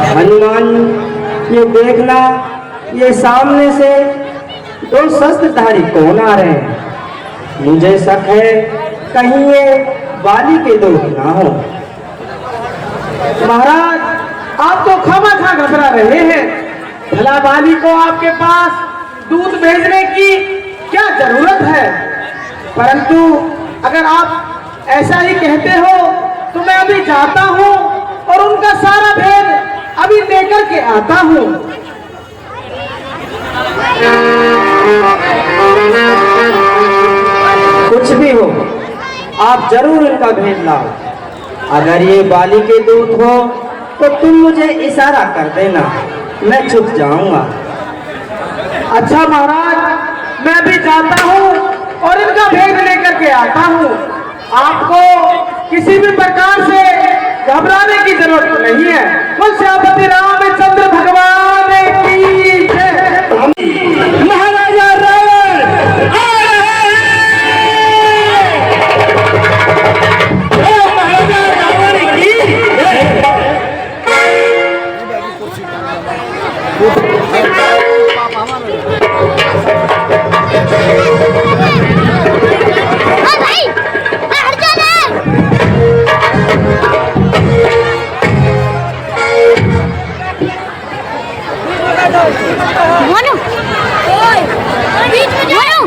हनुमान, ये देखना, ये सामने से दो शस्त्रधारी कौन आ रहे हैं। मुझे शक है कहीं ये बाली के दोस्त ना हो। महाराज, आप तो खामखा घबरा रहे हैं। भला बाली को आपके पास दूध भेजने की क्या जरूरत है? परंतु अगर आप ऐसा ही कहते हो तो मैं अभी जाता हूँ और उनका सारा भेद अभी लेकर के आता हूँ। कुछ भी हो, आप जरूर इनका भेद लाओ। अगर ये बाली के दूत हो तो तुम मुझे इशारा कर देना, मैं छुप जाऊंगा। अच्छा महाराज, मैं भी जाता हूँ और इनका भेद लेकर के आता हूँ। आपको किसी भी प्रकार से घबराने की जरूरत नहीं है। बोल श्यामपति रामचंद्र भगवान की जय। महाराजा रावण आ रहे हैं। महाराजा रावण की जय। मोनू, बीच में मोनू।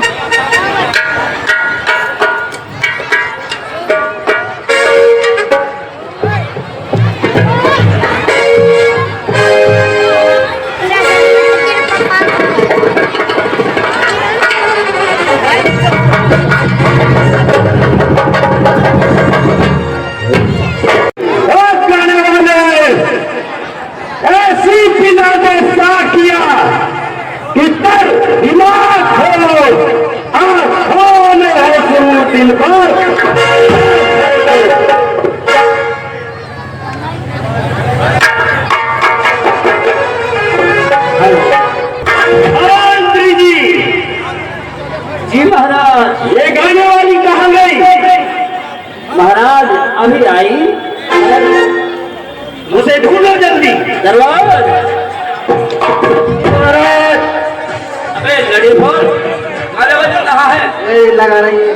जी महाराज, ये गाने वाली कहाँ गई? महाराज अभी आई। मुझे ढूंढो जल्दी। दरबार महाराज। अबे लड़ी फोन, गाने वाली कहाँ है? लगा रही है।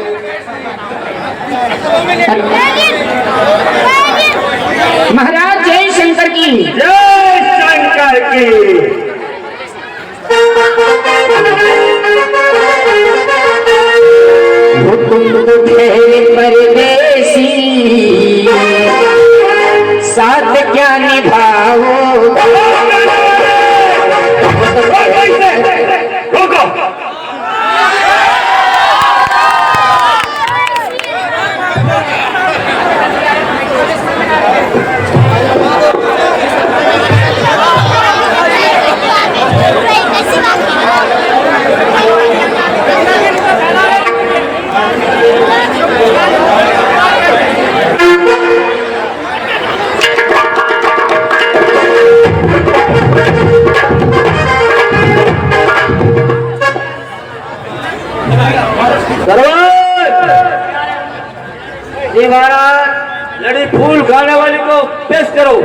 महाराज जय शंकर की। जय शंकर की। तुम थे परदेसी, साथ क्या निभाओगे? जी महाराज, लड़ी फूल गाने वाली को पेश करो।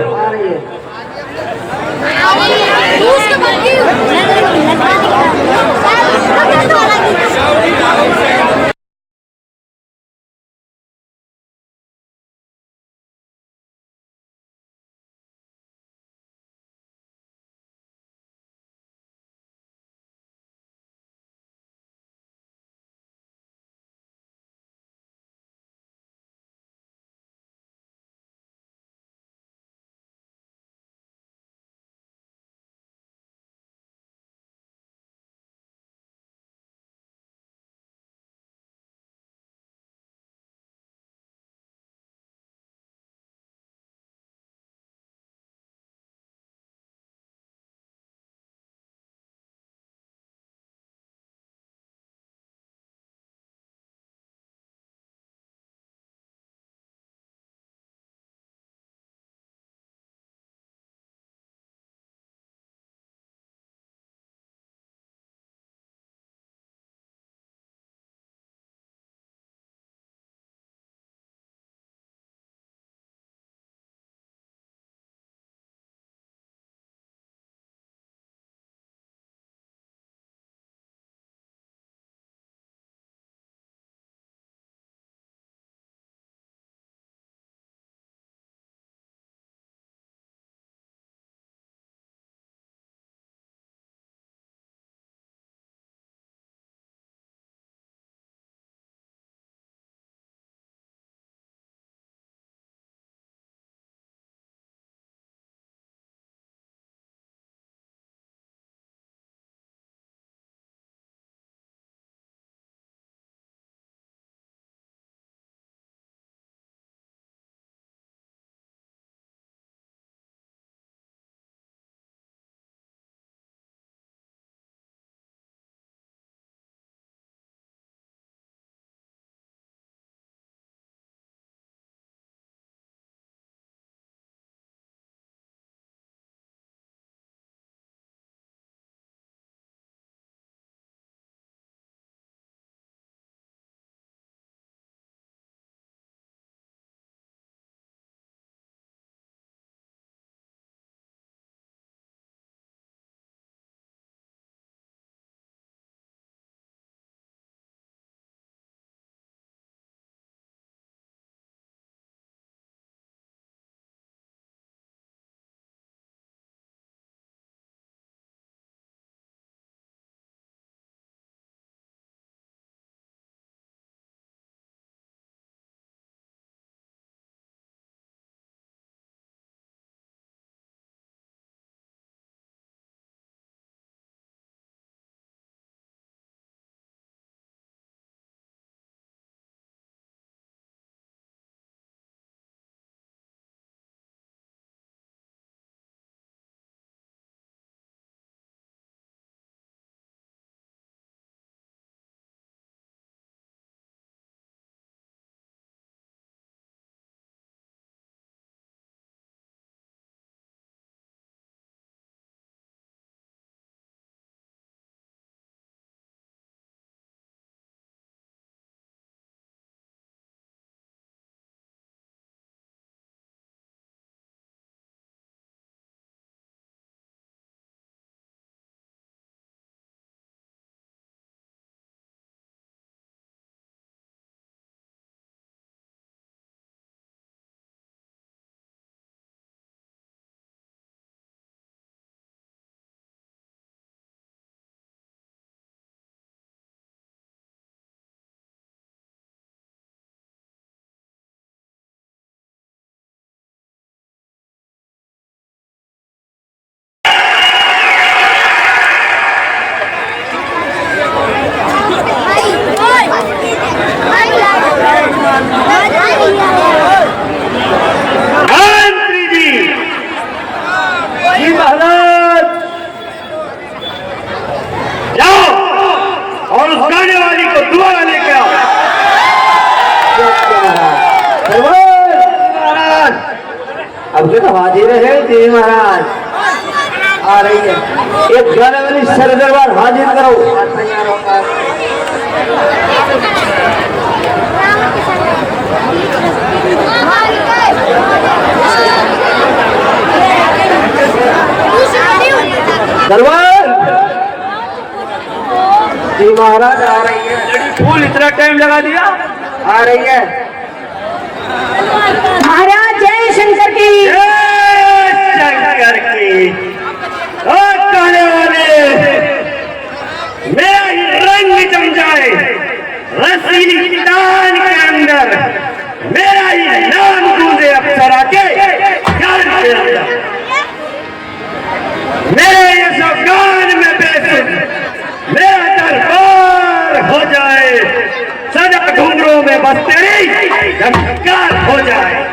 अब जो तो हाजिर है देवी महाराज आ रही है। एक गाने वाली सरदरबार हाजिर करो। तैयार होकर दरबार जी महाराज आ रही है। फूल इतना टाइम लगा दिया, आ रही है। महाराज जय शंकर की। शंकर की। और कहने वाले मेरा ही रंग जम जाए रसीली दान के अंदर, मेरा ही नाम गूंजे अप्सरा के गान के अंदर, मेरे ये सब गान में बेसुध मेरा दरबार हो जाए, सदा घुंघरों में बस तेरी झंकार हो जाए।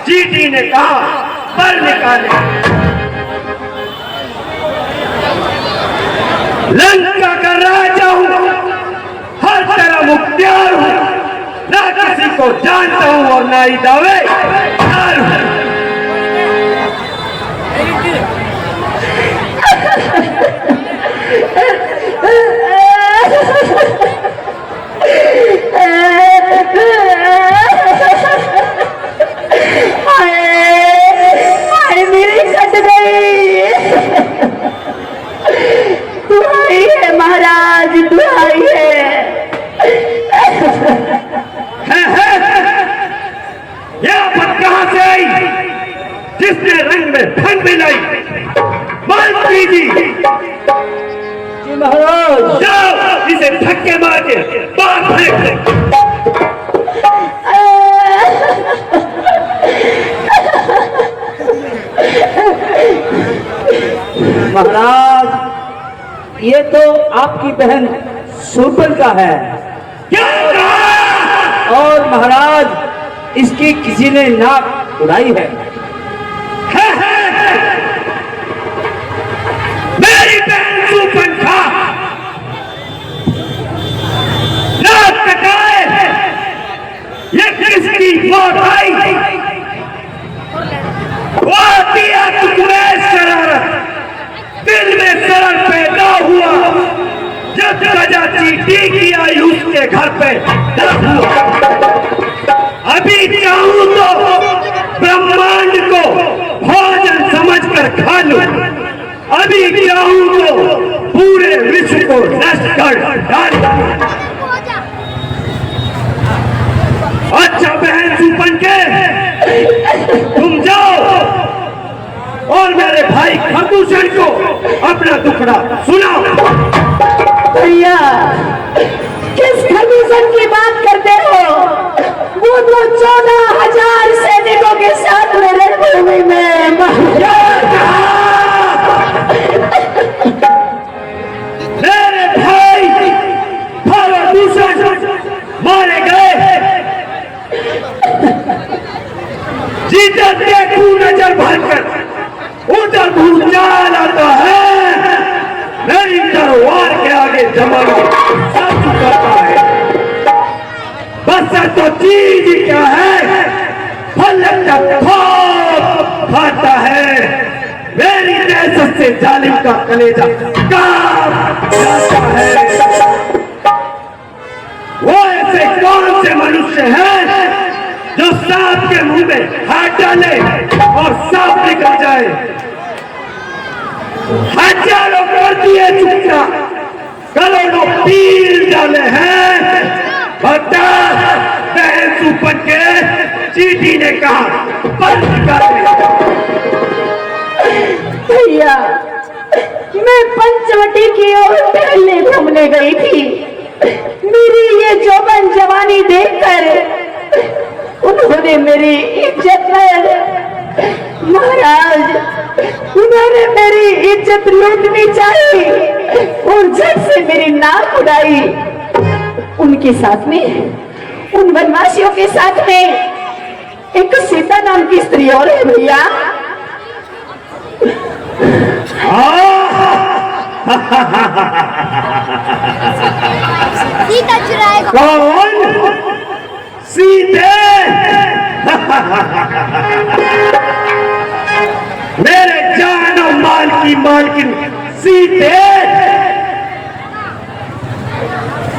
चीटी ने कहा पर निकाले, लंका का राजा हूं, हर तरह मुख्तियार हूं, ना किसी को जानता हूं और ना ही दावेदार हूं। महाराज दुहाई है। यह बात कहां से आई जिसने रंग में भंग मिलाई? मंत्री जी महाराज। जाओ इसे धक्के मार के बाहर फेंक दो। महाराज ये तो आपकी बहन शूरपण का है। क्या कहा? और महाराज इसकी किसी ने नाक उड़ाई है। मेरी बहन शूरपण खा नाक कटाए, ये किसकी मौत आई? वो दिया तुम्हें शरारत, दिल में शरण पैदा हुआ जब सजा चीटी की आई उसके घर पे दर्द हुआ। अभी चाहूं तो ब्रह्मांड को भोजन समझकर खा लूं, अभी चाहूं तो पूरे विश्व को नष्ट कर डाल दूं। अच्छा बहन शूरपण के तुम जाओ और मेरे भाई खरदूषण को अपना दुखड़ा सुनाओ। भैया किस खरदूषण की बात करते हो? वो तो 14,000 सैनिकों के साथ में रणभूमि में मेरे भाई खरदूषण मारे गए। जिधर देखूं नजर भरकर उधर भूचाल आता है। मेरी तलवार के आगे जमाना सब चुकाता है। बस तो चीज ही क्या है, फलक का खौफ खाता है। मेरी दहशत से जालिम का कलेजा कांप जाता है। वो ऐसे कौन से मनुष्य हैं जो सांप के मुंह में हाथ डाले और सांप निकल जाए? हजारों कर दिए चुपचा, करोड़ों पीर डाले हैं। बता बहन शूरपण के चीटी ने कहा बंद कर दे। भैया मैं पंचवटी की ओर टहलने घूमने गई थी। मेरी ये जौवन जवानी देखकर उन्होंने मेरी इज्जत महाराज, उन्होंने मेरी इज्जत लूटनी चाहिए और झट से मेरी नाक उड़ाई। उनके साथ में, उन वनवासियों के साथ में एक सीता नाम की स्त्री और है भैया। सीता चुराएगा कौन? सीते? मेरे जान और माल की मालकिन सीते,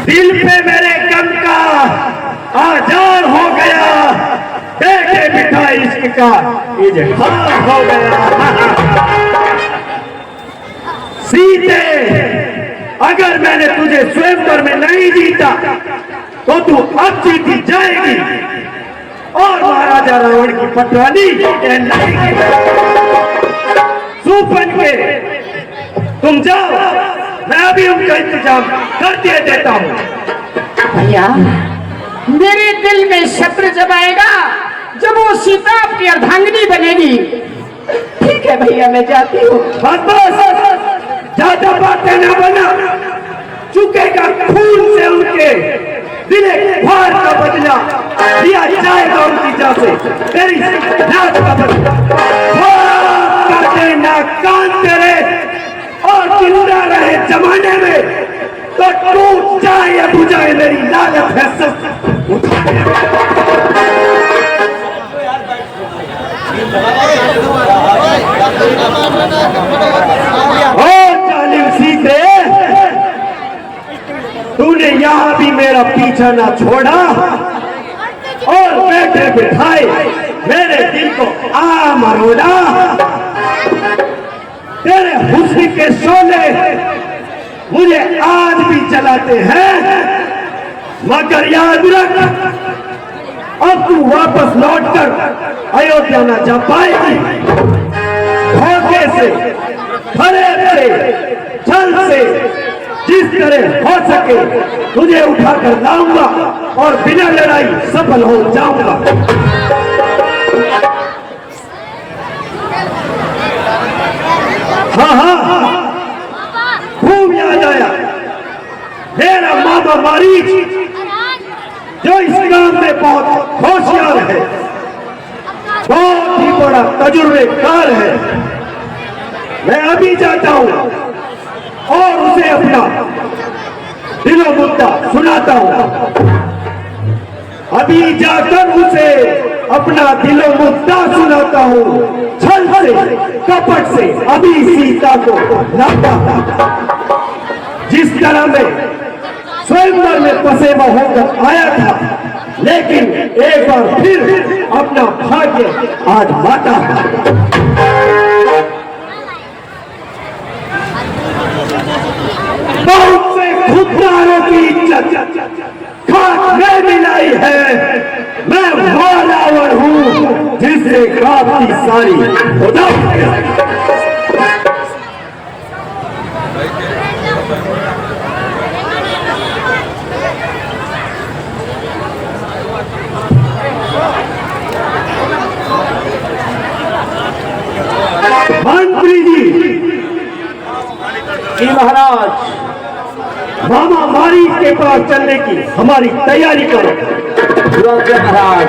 दिल पे मेरे गम का आजार हो गया। बैठे बिठाए इश्क का इजहार हो गया। सीते अगर मैंने तुझे स्वयंवर में नहीं जीता तो तू अब जीती जाएगी और महाराजा रावण की पटवानी कहलाएगी। शूरपण के तुम जाओ, मैं अभी उनका इंतजाम कर दिए देता हूँ। भैया मेरे दिल में शत्रु जब आएगा जब वो सीता आपकी अर्धांगिनी बनेगी। ठीक है भैया मैं जाती हूँ। बस बस ज्यादा बातें न बना, चुकेगा खून से उनके दिले भार का बदला दिया जाएगा उनकी जान से। तेरी नाक का बदला कर देना कान तेरे और जिंदा रहे जमाने में तो टूट जाए या बुझाए मेरी लालत है सब उठाए। जालिम सीते, तूने यहाँ भी मेरा पीछा ना छोड़ा और बैठे बिठाए मेरे दिल को आ मरोड़ा। तेरे हुस्न के शोले मुझे आज भी जलाते हैं, मगर याद रख अब तू वापस लौटकर अयोध्या न जा पाएगी। धोखे से, फरेब से, छल से जिस तरह हो सके तुझे उठाकर लाऊंगा और बिना लड़ाई सफल हो जाऊंगा। हाँ, खूब याद आया मेरा मामा मारीच, जो इस काम में बहुत होशियार है, बहुत ही बड़ा तजुर्बेकार है। मैं अभी जाता हूं और उसे अपना दिलो मुद्दा सुनाता हूं। अभी जाकर उसे अपना दिलो मुद्दा सुनाता हूं। छल से कपट से अभी सीता को लाता हूं। जिस तरह में स्वयंवर में पसेवा होकर आया था, लेकिन एक बार फिर अपना भाग्य आजमाता है। बहुत से खुददारों की इज्जत खाक में मिलाई है। मैं वो रावण हूं जिससे काफी सारी खुदा मंत्री जी महाराज, मामा मारी के पास चलने की हमारी तैयारी करो। महाराज,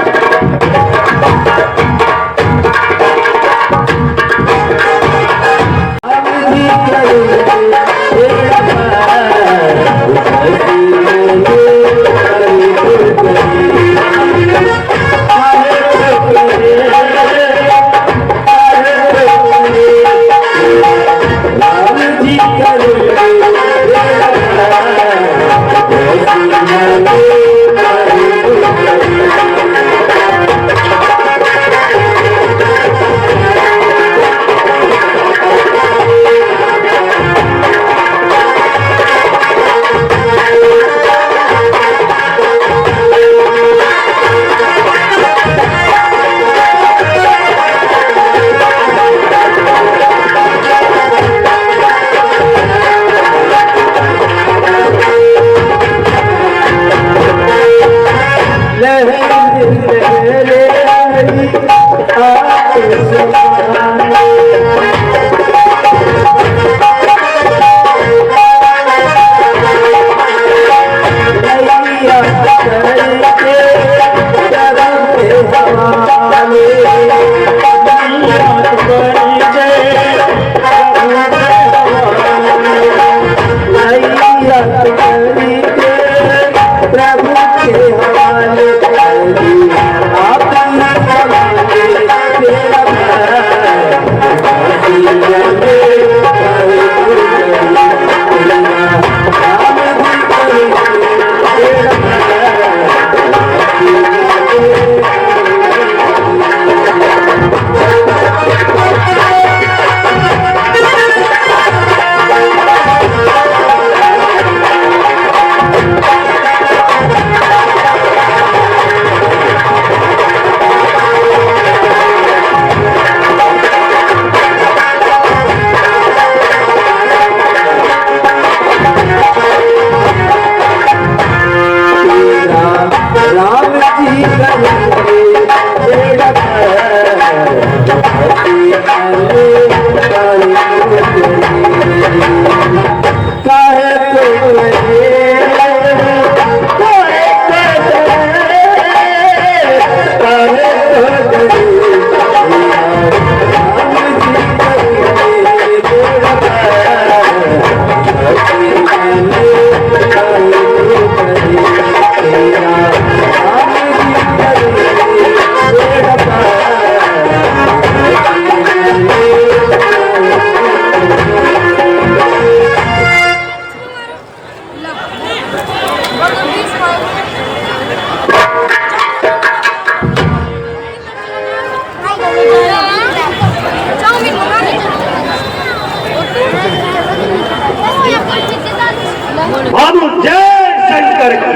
बाबू जय शंकर की।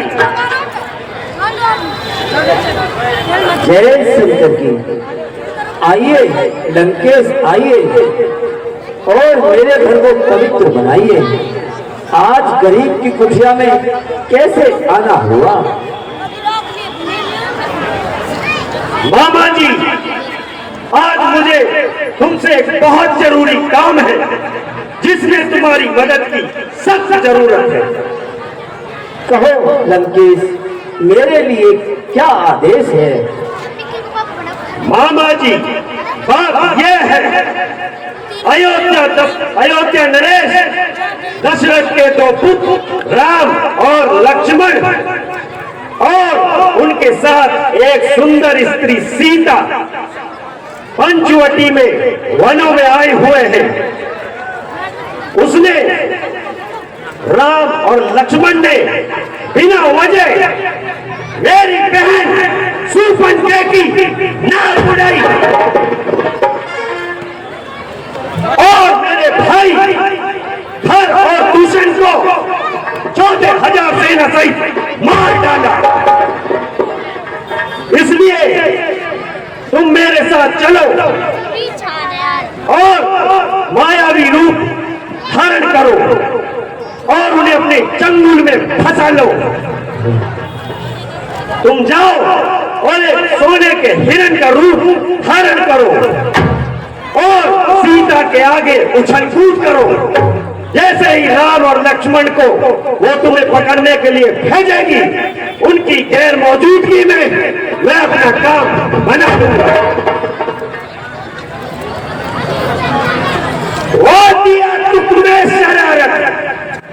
जय शंकर की। आइए लंकेश, आइए और मेरे घर को पवित्र बनाइए। आज गरीब की कुटिया में कैसे आना हुआ? मामा जी, आज मुझे तुमसे एक बहुत जरूरी काम है जिसमें तुम्हारी मदद की सख्त जरूरत है। कहो लंकेश, मेरे लिए क्या आदेश है? मामा जी, बात यह है, अयोध्या नरेश दशरथ के दो पुत्र राम और लक्ष्मण और उनके साथ एक सुंदर स्त्री सीता पंचवटी में वनों में आए हुए हैं। उसने राम और लक्ष्मण ने बिना वजह मेरी बहन शूरपणखा की नाक उड़ाई और मेरे भाई हर और दूषण को 14,000 सेना सहित मार डाला। इसलिए तुम मेरे साथ चलो और मायावी रूप धारण करो और उन्हें अपने चंगुल में फंसा लो। तुम जाओ और एक सोने के हिरण का रूप धारण करो और सीता के आगे उछल कूद करो। जैसे ही राम और लक्ष्मण को वो तुम्हें पकड़ने के लिए भेजेगी, उनकी गैर मौजूदगी में मैं अपना काम बना दूंगा। वो दिया तुम्हें शरारत,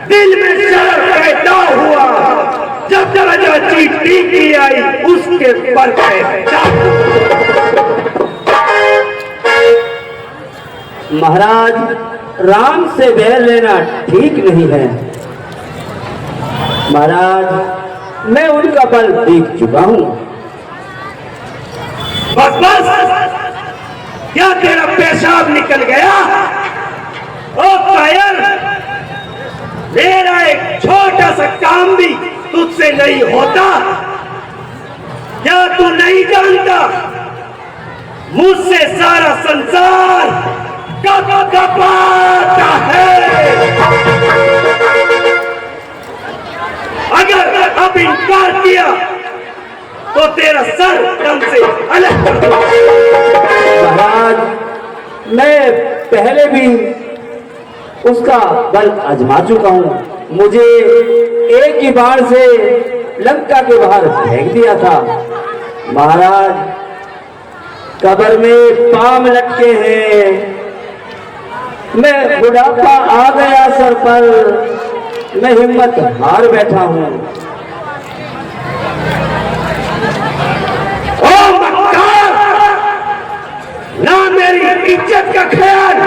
दिल में शरारत पैदा हुआ जब राजा चीटी की आई उसके पर महाराज, राम से बैर लेना ठीक नहीं है। महाराज, मैं उनका बल देख चुका हूं। बस बस, क्या तेरा पेशाब निकल गया? ओ कायर, मेरा एक छोटा सा काम भी तुझसे नहीं होता। क्या तू नहीं जानता, मुझसे सारा संसार कपाता है। अगर अब इनकार किया तो तेरा सर दम से अलग कर दूंगा। महाराज, मैं पहले भी उसका बल आजमा चुका हूं। मुझे एक ही बार से लंका के बाहर फेंक दिया था। महाराज, कब्र में पांव लटके हैं। मैं बुढ़ापा आ गया सर पर, मैं हिम्मत हार बैठा हूं। ओ मक्कार, ना मेरी इज्जत का ख्याल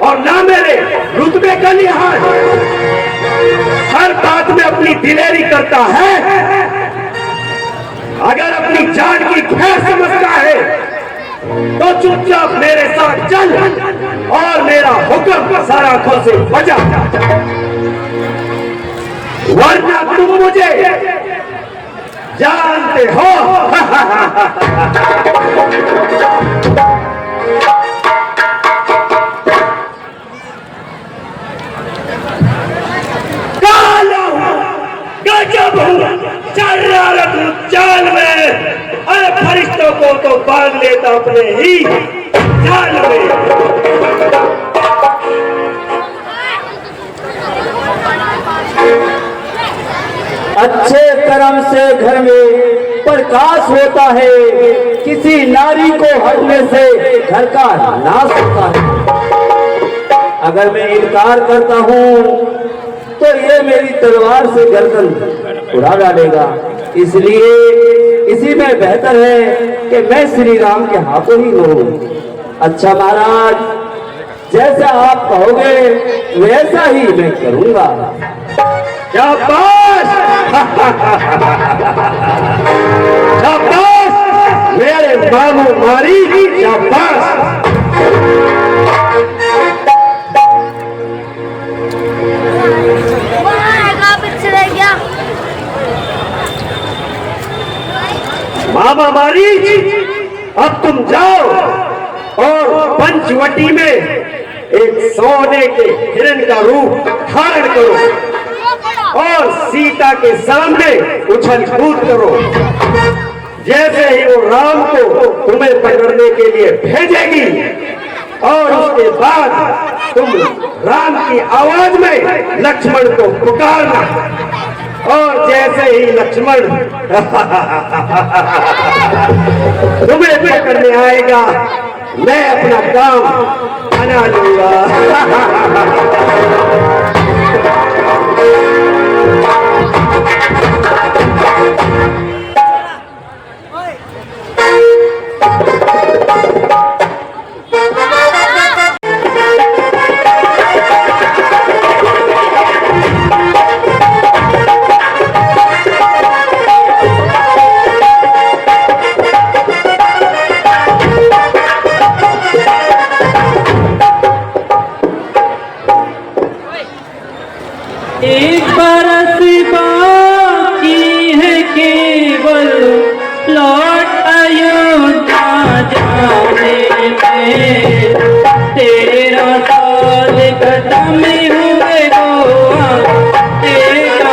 और ना मेरे रुतबे का लिहाज, हर बात में अपनी दिलेरी करता है। अगर अपनी जान की खैर समझता है तो चुपचाप मेरे साथ चल और मेरा हुक्म सारा आंखों से बजा, वरना तुम मुझे जानते हो। काला हूं, गजब हूं, शरारत हूं चाल में। अरे फरिश्तों को तो बांध लेता अपने ही जाल में। अच्छे कर्म से घर में प्रकाश होता है, किसी नारी को हटने से घर का नाश होता है। अगर मैं इनकार करता हूँ तो ये मेरी तलवार से गर्दन उड़ा डालेगा। इसलिए इसी में बेहतर है कि मैं श्री राम के हाथों ही लूं। अच्छा महाराज, जैसा आप कहोगे वैसा ही मैं करूंगा। शाबाश, शाबाश मेरे बाबू मारी, शाबाश। मामा मारी, अब तुम जाओ और पंचवटी में एक सोने के हिरण का रूप धारण करो और सीता के सामने उछल कूद करो। जैसे ही वो राम को तुम्हें पकड़ने के लिए भेजेगी और उसके बाद तुम राम की आवाज में लक्ष्मण को पुकारना, और जैसे ही लक्ष्मण तुम्हें पकड़ने आएगा मैं अपना काम बना लूंगा। एक बरस बाकी है केवल लौट अयोध्या जाने में, 13 साल खत्म हुए गोवा तेरा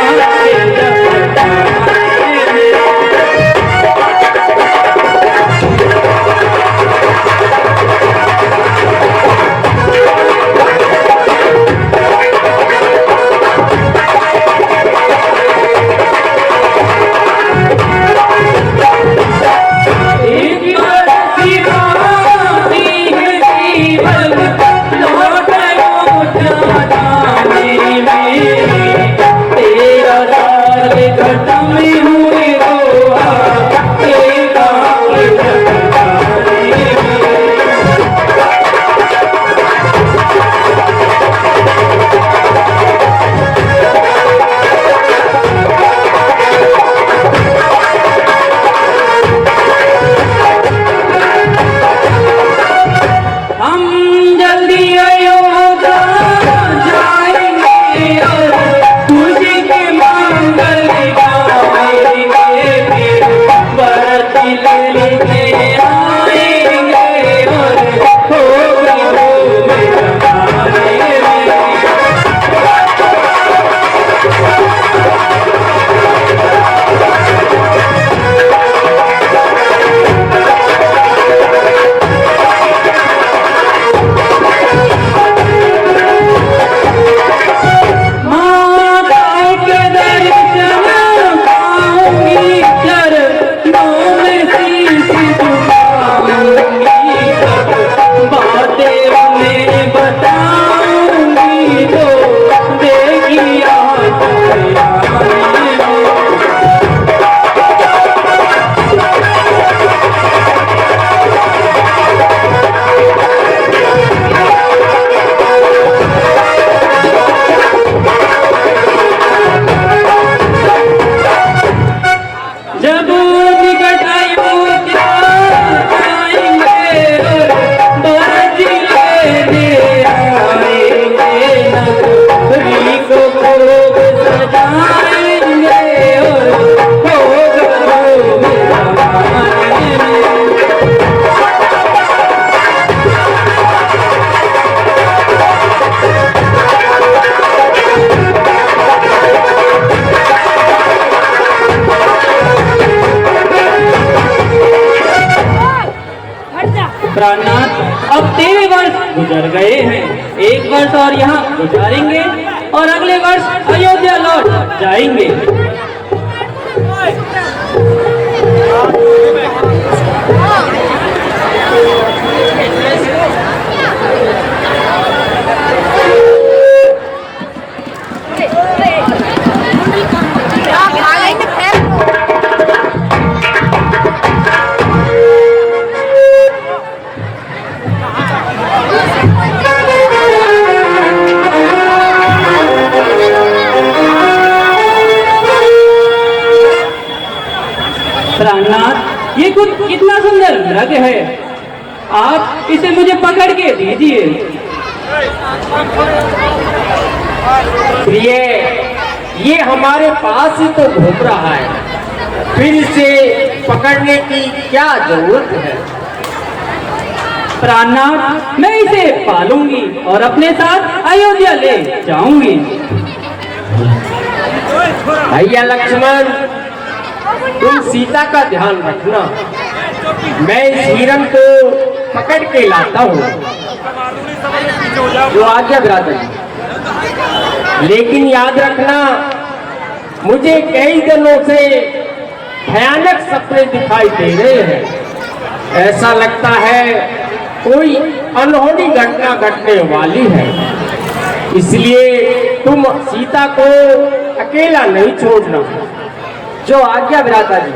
प्राणनाथ, अब 13 वर्ष गुजर गए हैं, 1 वर्ष और यहाँ गुजारेंगे और अगले वर्ष अयोध्या लौट जाएंगे। प्राणनाथ, ये कुछ कितना सुंदर मृग है, आप इसे मुझे पकड़ के दीजिए। प्रिय, ये हमारे पास ही तो घूम रहा है, फिर इसे पकड़ने की क्या जरूरत है? प्राणनाथ, मैं इसे पालूंगी और अपने साथ अयोध्या ले जाऊंगी। भैया लक्ष्मण, तुम सीता का ध्यान रखना। मैं इस हिरण को पकड़ के लाता हूँ। जो आज्ञा बिरादर। लेकिन याद रखना, मुझे कई दिनों से भयानक सपने दिखाई दे रहे हैं। ऐसा लगता है कोई अनहोनी घटना घटने वाली है। इसलिए तुम सीता को अकेला नहीं छोड़ना। जो आज्ञा बिरादर जी।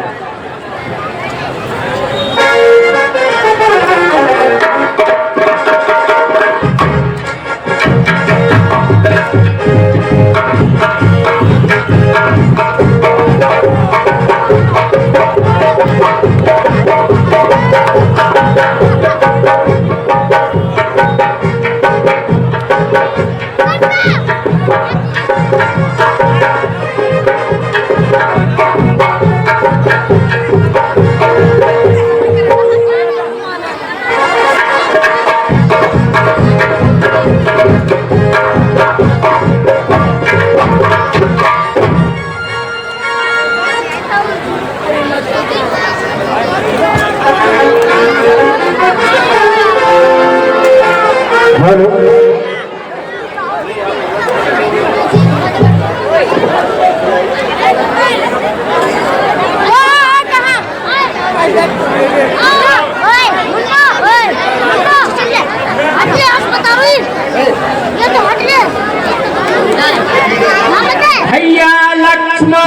भैया लक्ष्मण,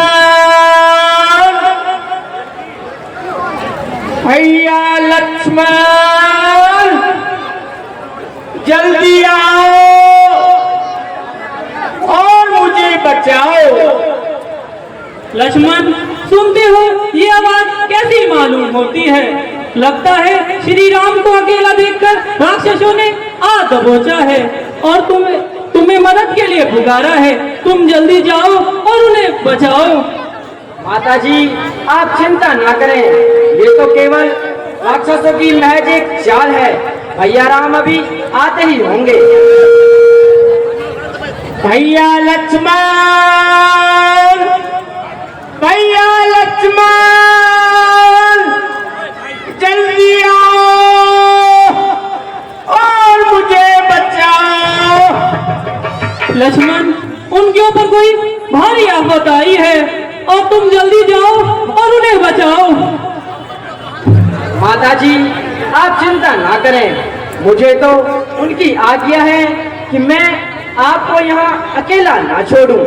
भैया लक्ष्मण, जल्दी आओ और मुझे बचाओ। लक्ष्मण, सुनते हो ये आवाज कैसी मालूम होती है? लगता है श्री राम को अकेला देखकर राक्षसों ने आ दबोचा है और तुम्हें मदद के लिए पुकारा है। तुम जल्दी जाओ और उन्हें बचाओ। माताजी, आप चिंता ना करें, ये तो केवल राक्षसों की महज एक चाल है। भैया राम अभी आते ही होंगे। भैया लक्ष्मण, भैया लक्ष्मण, जल्दी आओ और मुझे बचाओ। लक्ष्मण, उनके ऊपर कोई भारी आफत आई है और तुम जल्दी जाओ और उन्हें बचाओ। माताजी, आप चिंता ना करें, मुझे तो उनकी आज्ञा है कि मैं आपको यहाँ अकेला ना छोड़ूं।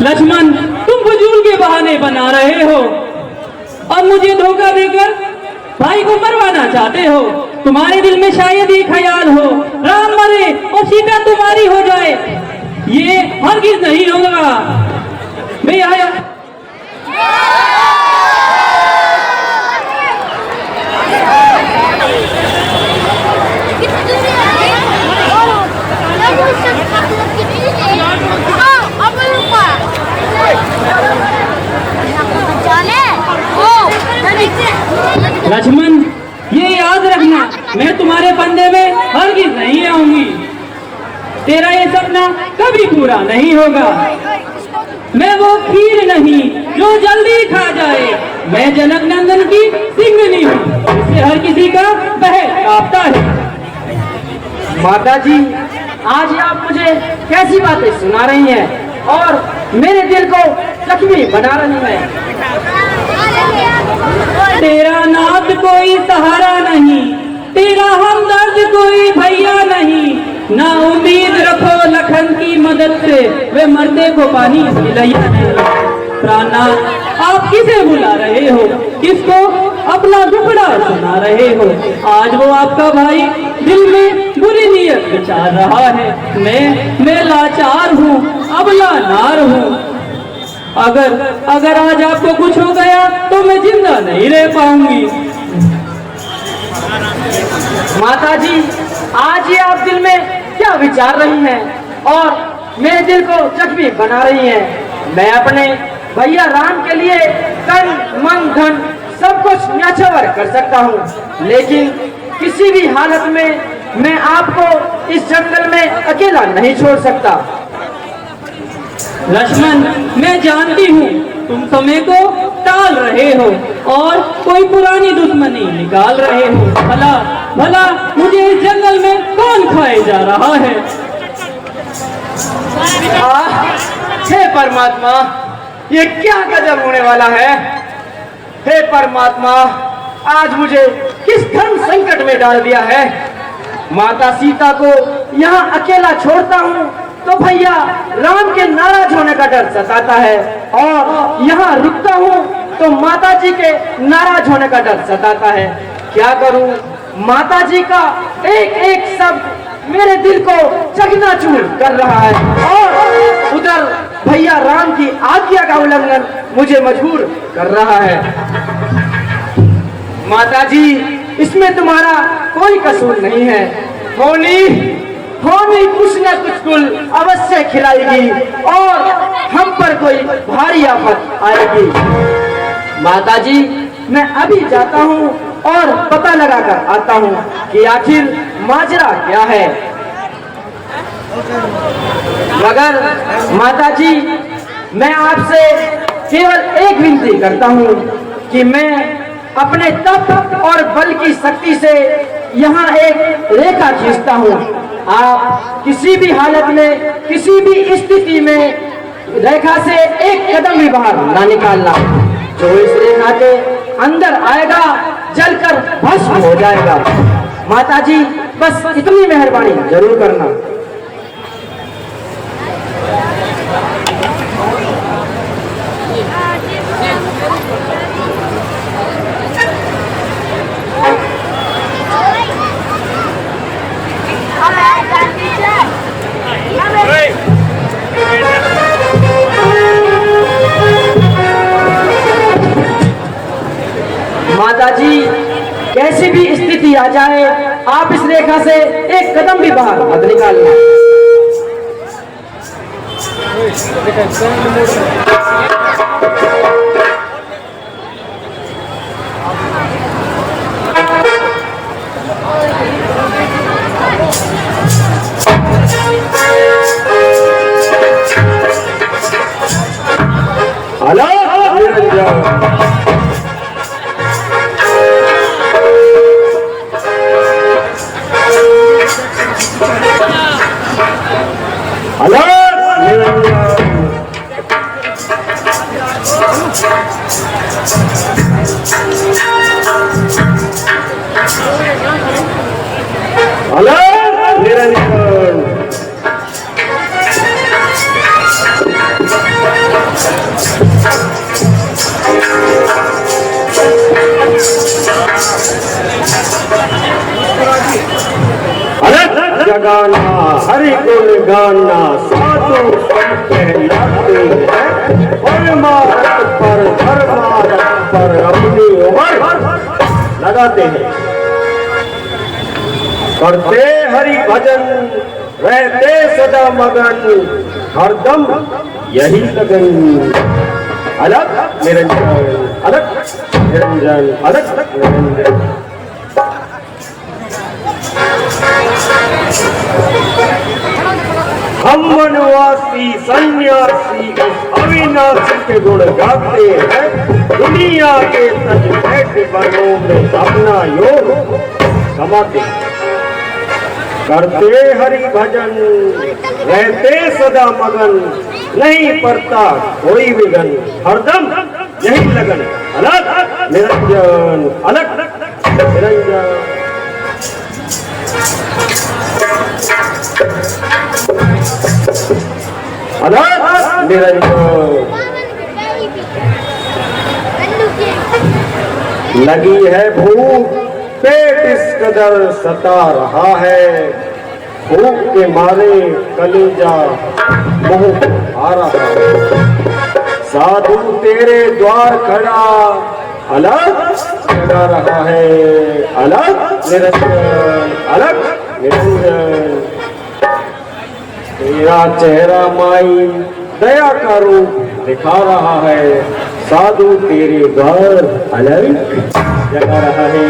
लक्ष्मण, तुम फजूल के बहाने बना रहे हो और मुझे धोखा देकर भाई को मरवाना चाहते हो। तुम्हारे दिल में शायद ये ख्याल हो राम मरे और सीता तुम्हारी हो जाए। ये हरगिज नहीं होगा। मैं आया। लक्ष्मण, ये याद रखना, मैं तुम्हारे फंदे में हरगिज नहीं आऊंगी। तेरा ये सपना कभी पूरा नहीं होगा। मैं वो खीर नहीं जो जल्दी खा जाए। मैं जनक नंदन की सिंगनी हूँ, इससे हर किसी का बहर कांपता है। माताजी, आज आप मुझे कैसी बातें सुना रही हैं और मेरे दिल को जख्मी बना रही हैं। तेरा नाथ कोई सहारा नहीं, तेरा हमदर्द कोई भैया नहीं। ना उम्मीद रखो लखन की मदद से, वे मरते को पानी पिलाया है। प्राणनाथ, आप किसे बुला रहे हो? किसको अपना दुखड़ा सुना रहे हो? आज वो आपका भाई दिल में बुरी नीयत विचार रहा है। मैं लाचार हूँ, अबला नार हूँ। अगर आज आपको कुछ हो गया तो मैं जिंदा नहीं रह पाऊंगी। माताजी, आज ये आप दिल में क्या विचार रही हैं और मेरे दिल को जख्मी बना रही हैं। मैं अपने भैया राम के लिए तन मन धन सब कुछ न्याछावर कर सकता हूँ, लेकिन किसी भी हालत में मैं आपको इस जंगल में अकेला नहीं छोड़ सकता। लक्ष्मण, मैं जानती हूँ तुम समय को टाल रहे हो और कोई पुरानी दुश्मनी निकाल रहे हो। भला भला मुझे इस जंगल में कौन खाए जा रहा है? हे परमात्मा, ये क्या गजब होने वाला है। हे परमात्मा, आज मुझे किस धर्म संकट में डाल दिया है। माता सीता को यहाँ अकेला छोड़ता हूँ तो भैया राम के नाराज होने का डर सताता है, और यहाँ रुकता हूँ तो माता जी के नाराज होने का डर सताता है। क्या करूँ, माता जी का एक एक शब्द मेरे दिल को चकनाचूर कर रहा है, और उधर भैया राम की आज्ञा का उल्लंघन मुझे मजबूर कर रहा है। माता जी, इसमें तुम्हारा कोई कसूर नहीं है। होनी कुछ न कुछ गुल अवश्य खिलाएगी और हम पर कोई भारी आफत आएगी। माता जी, मैं अभी जाता हूँ और पता लगाकर आता हूँ कि आखिर माजरा क्या है। मगर माता जी, मैं आपसे केवल एक विनती करता हूँ कि मैं अपने तप और बल की शक्ति से यहाँ एक रेखा खींचता हूँ। आप किसी भी हालत में, किसी भी स्थिति में रेखा से एक कदम भी बाहर ना निकालना। जो इस रेखा के अंदर आएगा जलकर भस्म हो जाएगा। माता जी, बस इतनी मेहरबानी जरूर करना। माता जी, कैसी भी स्थिति आ जाए, आप इस रेखा से एक कदम भी बाहर मत निकालना। गाना हरि गुण गाना साधु संत कहलाते हैं, और मारत पर धर्मारत पर अपनी उम्र लगाते हैं। करते हरि भजन रहते सदा मगन, हरदम यही लगन। अलग निरंजन, अलग निरंजन, अलग निरंजन। हम वनवासी सन्यासी उस अविनाशी के गुण गाते हैं, दुनिया के सच बैठ बनों में अपना योग समाते। करते हरि भजन रहते सदा मगन, नहीं पड़ता कोई विघन, हरदम यही लगन। अलग निरंजन, अलग निरंजन। अलग निरंजन। लगी है भूख, पेट इस कदर सता रहा है, भूख के मारे कलेजा मुंह आ रहा है। साधु तेरे द्वार खड़ा अलग लगा रहा है। अलग निरंजन, अलग निरंजन। तेरा चेहरा माई दया का रूप दिखा रहा है, साधु तेरे द्वार अलग जगा रहा है।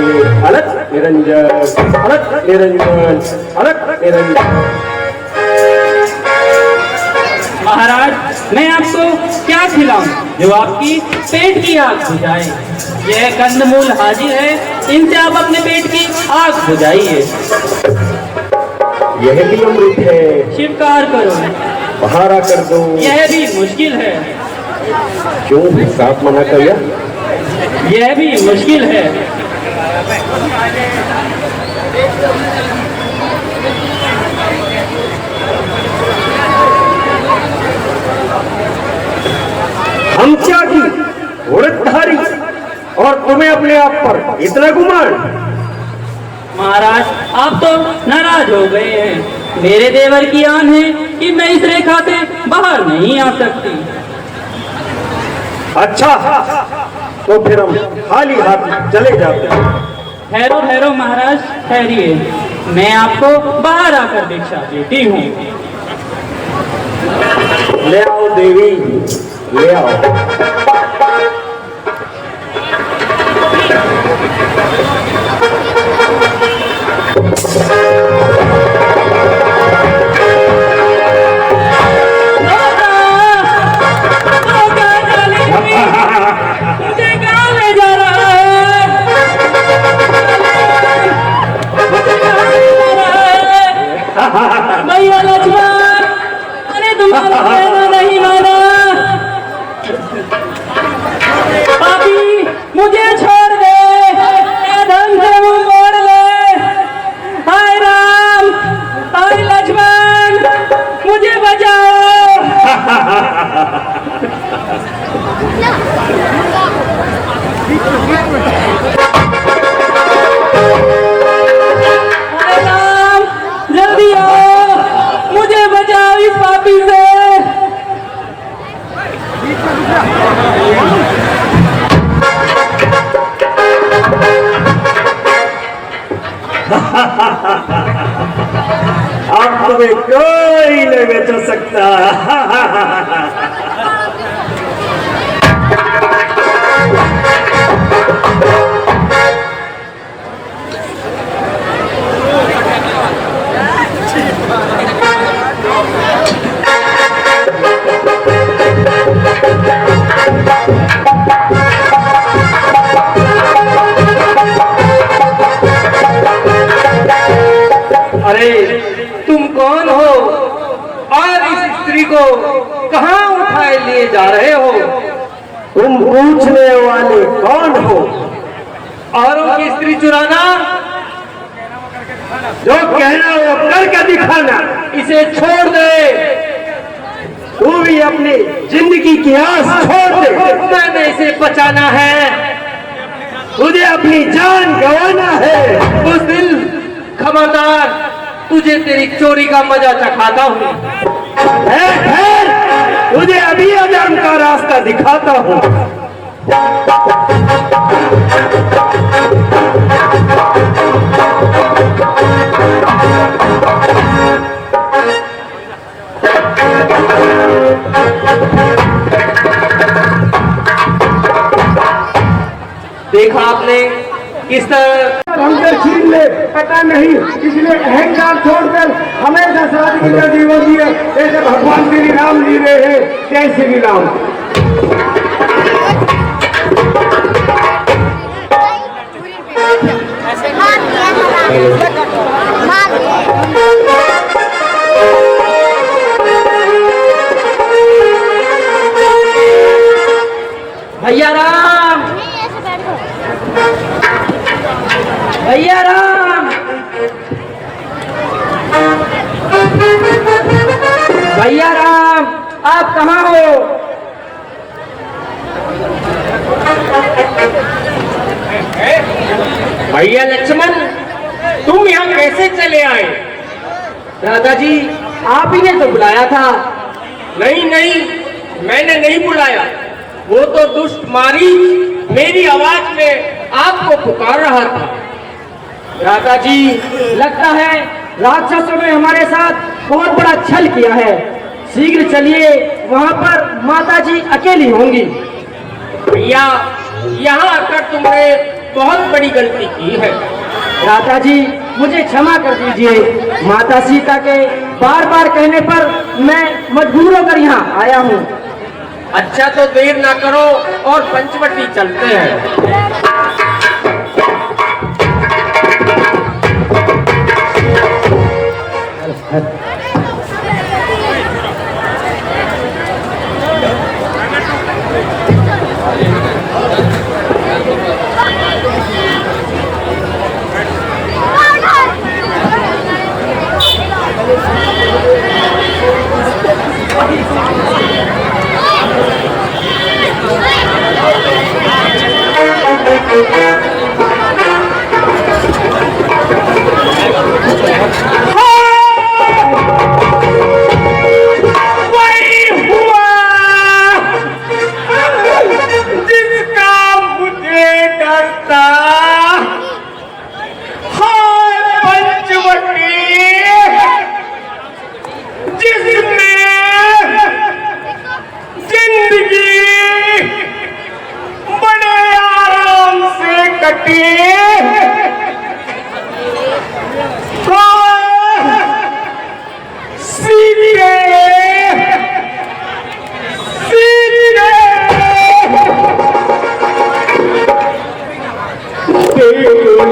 अलग निरंजन, अलग निरंजन, अलग निरंजन। महाराज, मैं आपको क्या खिलाऊं जो आपकी पेट की आग बुझाए? यह कंदमूल हाजिर है, इनसे आप अपने पेट की आग बुझाइए। यह भी अमृत है, स्वीकार करो। बहारा कर दो। यह भी मुश्किल है। क्यों साफ मना किया? यह भी मुश्किल है। हम क्या की घोड़धारी और तुम्हें अपने आप पर इतना गुमान? महाराज, आप तो नाराज हो गए हैं। मेरे देवर की आन है कि मैं इस रेखा से बाहर नहीं आ सकती। अच्छा, तो फिर हम खाली हाथ चले जाते हैं। ठहरो ठहरो महाराज, ठहरिए। मैं आपको बाहर आकर दीक्षा देती हूँ। ले आओ देवी, ले आओ। भैया लक्ष्मण, अरे तुम्हारा कहना नहीं माना। पापी, मुझे छोड़ दे, धन से मुंह मोड़ ले। हाय राम, हाय लक्ष्मण, मुझे बचाओ। हाय राम, जल्दी आओ, मुझे बचाओ इस पापी से। अब तुम्हें कोई नहीं बचा सकता। अरे तुम कौन हो और इस स्त्री को कहाँ उठाए लिए जा रहे हो? तुम पूछने वाले कौन हो? औरों की स्त्री चुराना, जो कहना वो करके दिखाना। इसे छोड़ दे। तू भी अपनी जिंदगी की आस छोड़ दे। मैंने इसे बचाना है। तुझे अपनी जान गंवाना है। उस दिल खबरदार, तुझे तेरी चोरी का मजा चखाता हूँ। तुझे अभी अधर्म का रास्ता दिखाता हूँ। देखा आपने किस तरह हमसे छीन ले, पता नहीं इसलिए अहंकार छोड़कर हमेशा शादी की तरजीह होती है। जैसे भगवान श्री राम जी रहे हैं, जय श्री राम। भैया राम, भैया राम, भैया राम, आप कहाँ हो? भैया लक्ष्मण, तुम यहाँ कैसे चले आए? दादाजी, आप ही ने तो बुलाया था। नहीं नहीं, मैंने नहीं बुलाया। वो तो दुष्ट मारी मेरी आवाज में आपको पुकार रहा था। दादाजी, लगता है राक्षसों ने हमारे साथ बहुत बड़ा छल किया है। शीघ्र चलिए, वहाँ पर माताजी अकेली होंगी। भैया, यहाँ आकर तुमने बहुत बड़ी गलती की है। दादाजी, मुझे क्षमा कर दीजिए। माता सीता के बार बार कहने पर मैं मजबूर होकर यहाँ आया हूँ। अच्छा तो देर ना करो और पंचवटी चलते हैं।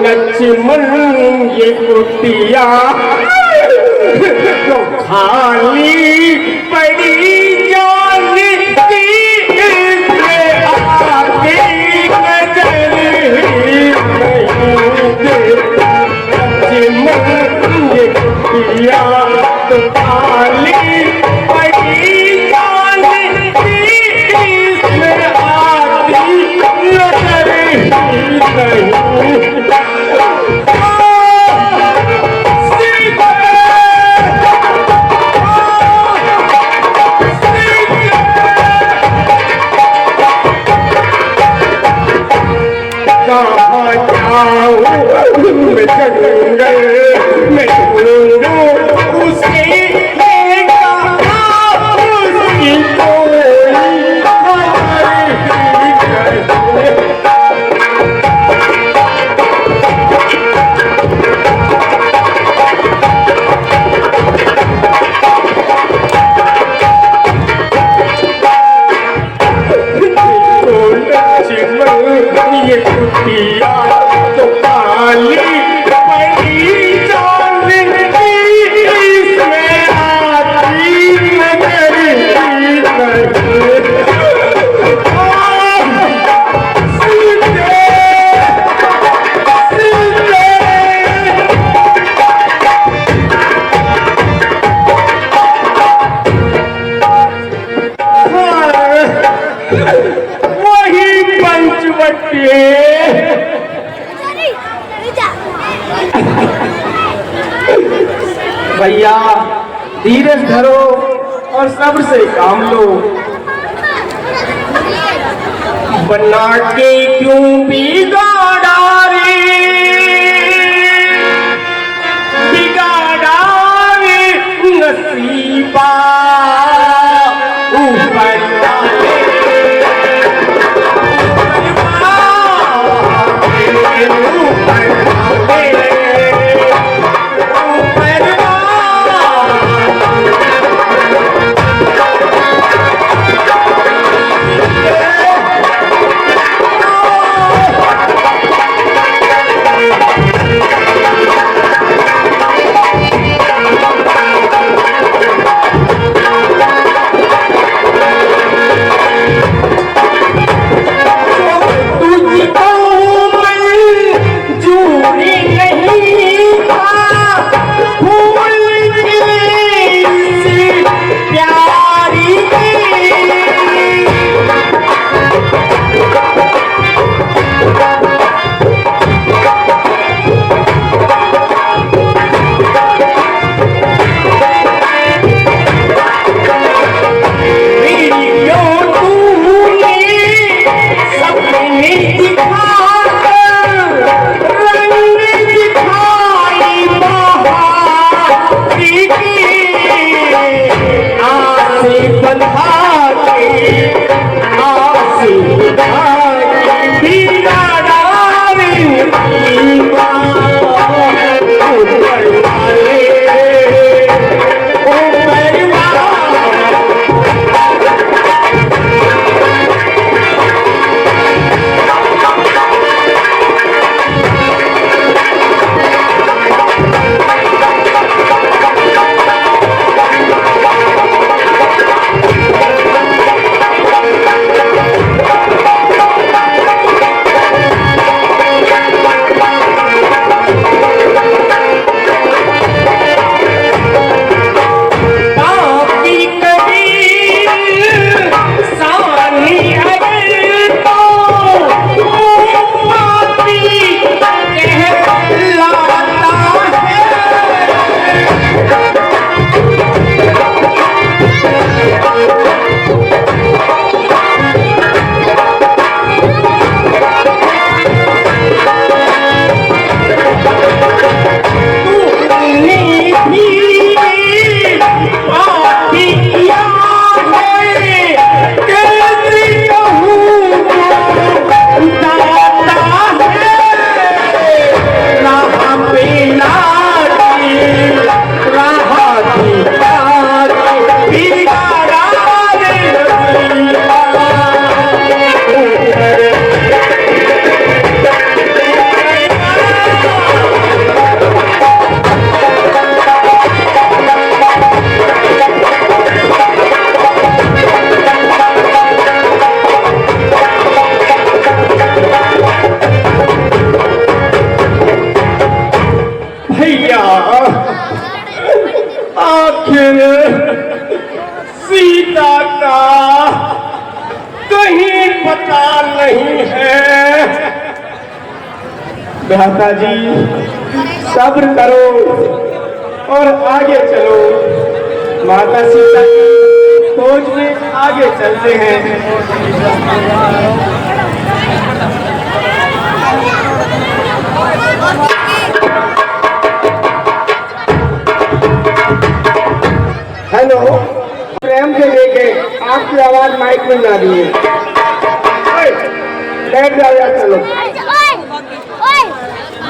लक्ष्मण ये कुटिया तो खाली पड़ी जान की इसमें आके नजर ही नहीं देता। लक्ष्मण ये कुटिया तो खाली पड़ी जान की इसमें आती नजर ही नहीं। मैं जंगल में ढूंढूं उसकी उसकी कोई ये कुटिया तो काली पड़ी जान की इसमें आती नजर ही नहीं। वही पंचवटी भैया धीरज धरो और सब्र से काम लो। बना के क्यों बिगाड़ा रे नसीबा ऊपर भ्राता जी सब्र करो और आगे चलो। माता सीता की खोज में आगे चलते हैं। हेलो, प्रेम से लेके आपकी आवाज माइक में जा रही है। बैठ जाओ यार, चलो।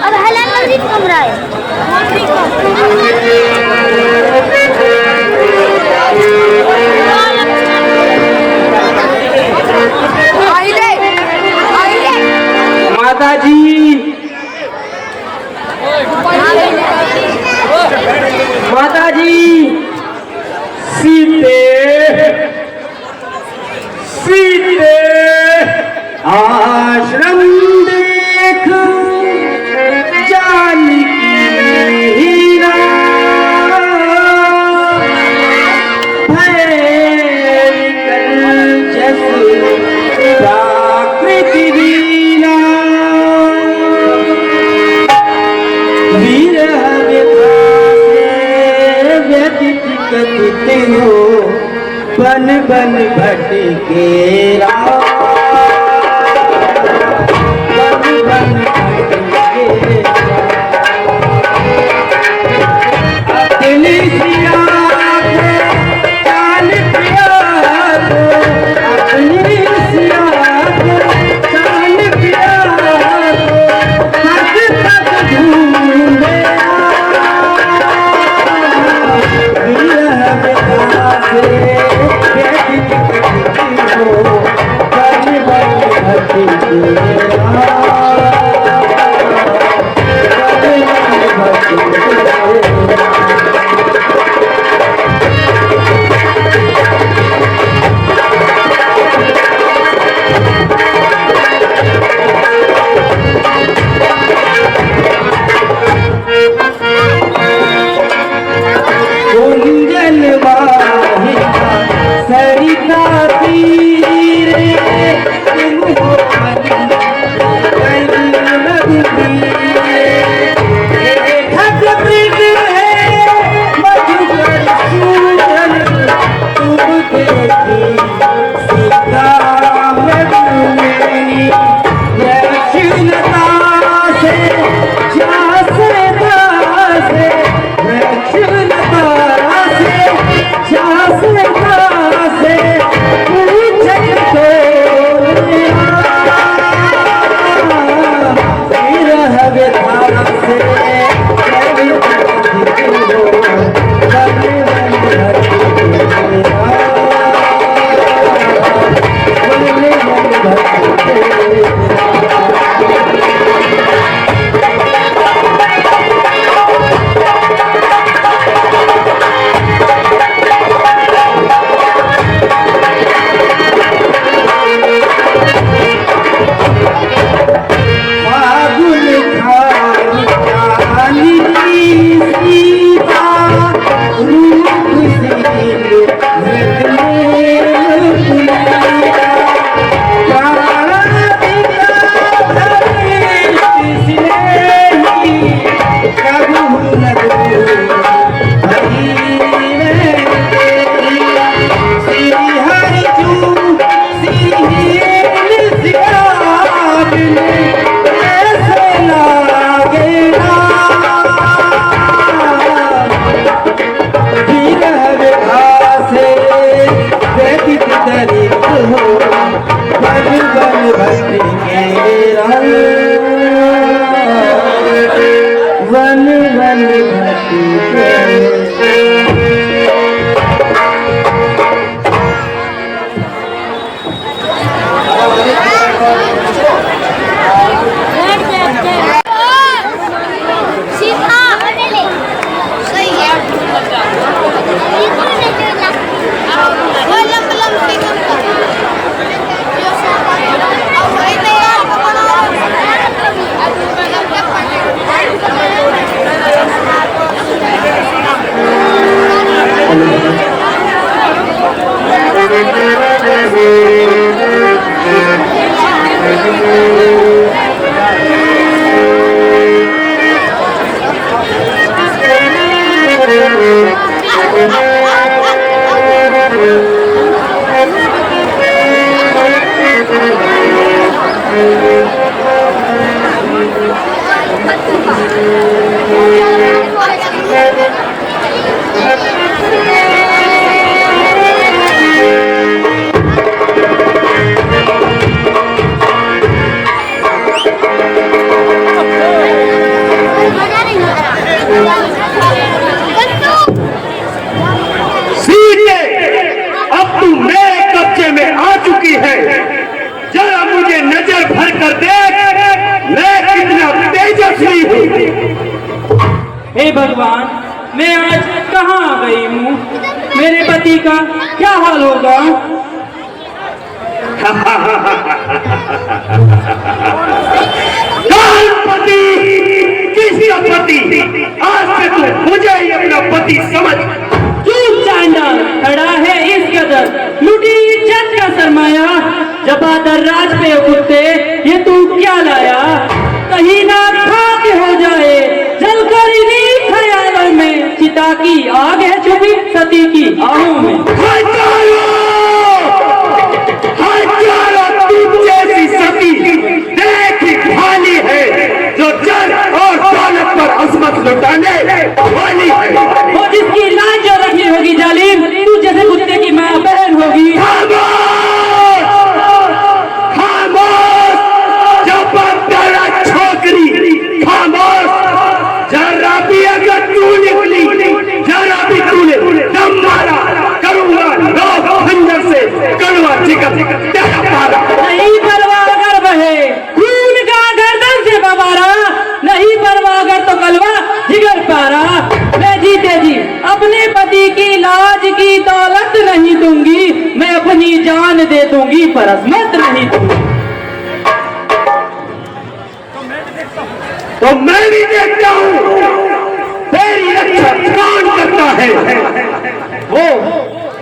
अब हलाल मस्जिद कमरा है। माता जी, माता जी, सीते सीते आश्रम देख जानकी हीरा भैर जस प्राकृति वीरा विरह व्यतीत कथित हो बन बन भटके राम बन बन भटके अपनी सिया को चाल पिया को अपनी सिया को चाल पिया को तक तक ढूंढे विरह से व्यतीत हो बन बन भटके कुंजन वाहिका सरिता तीरे तुम हो सीधे अब तू मेरे कब्जे में आ चुकी है। जरा मुझे नजर भर कर देख, मैं कितना तेजस्वी हूँ। हे भगवान, मैं आज कहाँ आ गई हूँ? मेरे पति का क्या हाल होगा? पति, किसका पति? आज से तू मुझे ही अपना पति समझ। चूप चांडाल, खड़ा है इस कदर लुटी इज्जत का सरमाया। जबा दर्राज पे कुत्ते, ये तू क्या लाया? कहीं ना खाक हो जाए जलकर इन्हीं ख्यालों में। चिता की आग है छुपी सती की आहों में। जैसी सती देखी भाली है जो जल और दौलत पर अजमत लुटाने वाली है। वो जिसकी लाज जो रखी होगी जालिम, तू जैसे कुत्ते की माँ बहन होगी। खामोश, जबरदरा छोकरी, खामोश। जरा भी अगर तू निकली, जरा भी तूने दम मारा, करूंगा लोग खंजर से कड़वा जिगर तेरा पारा। नहीं परवाह अगर बहे खून का गर्दन से बवारा, नहीं परवाह अगर तो कलवा जिगर पारा। मैं जीते जी अपने पति की लाज की दौलत नहीं दूंगी, मैं अपनी जान दे दूंगी पर अजमत नहीं दूंगी। तो मैं भी देखता हूँ तेरी रक्षा कौन करता है।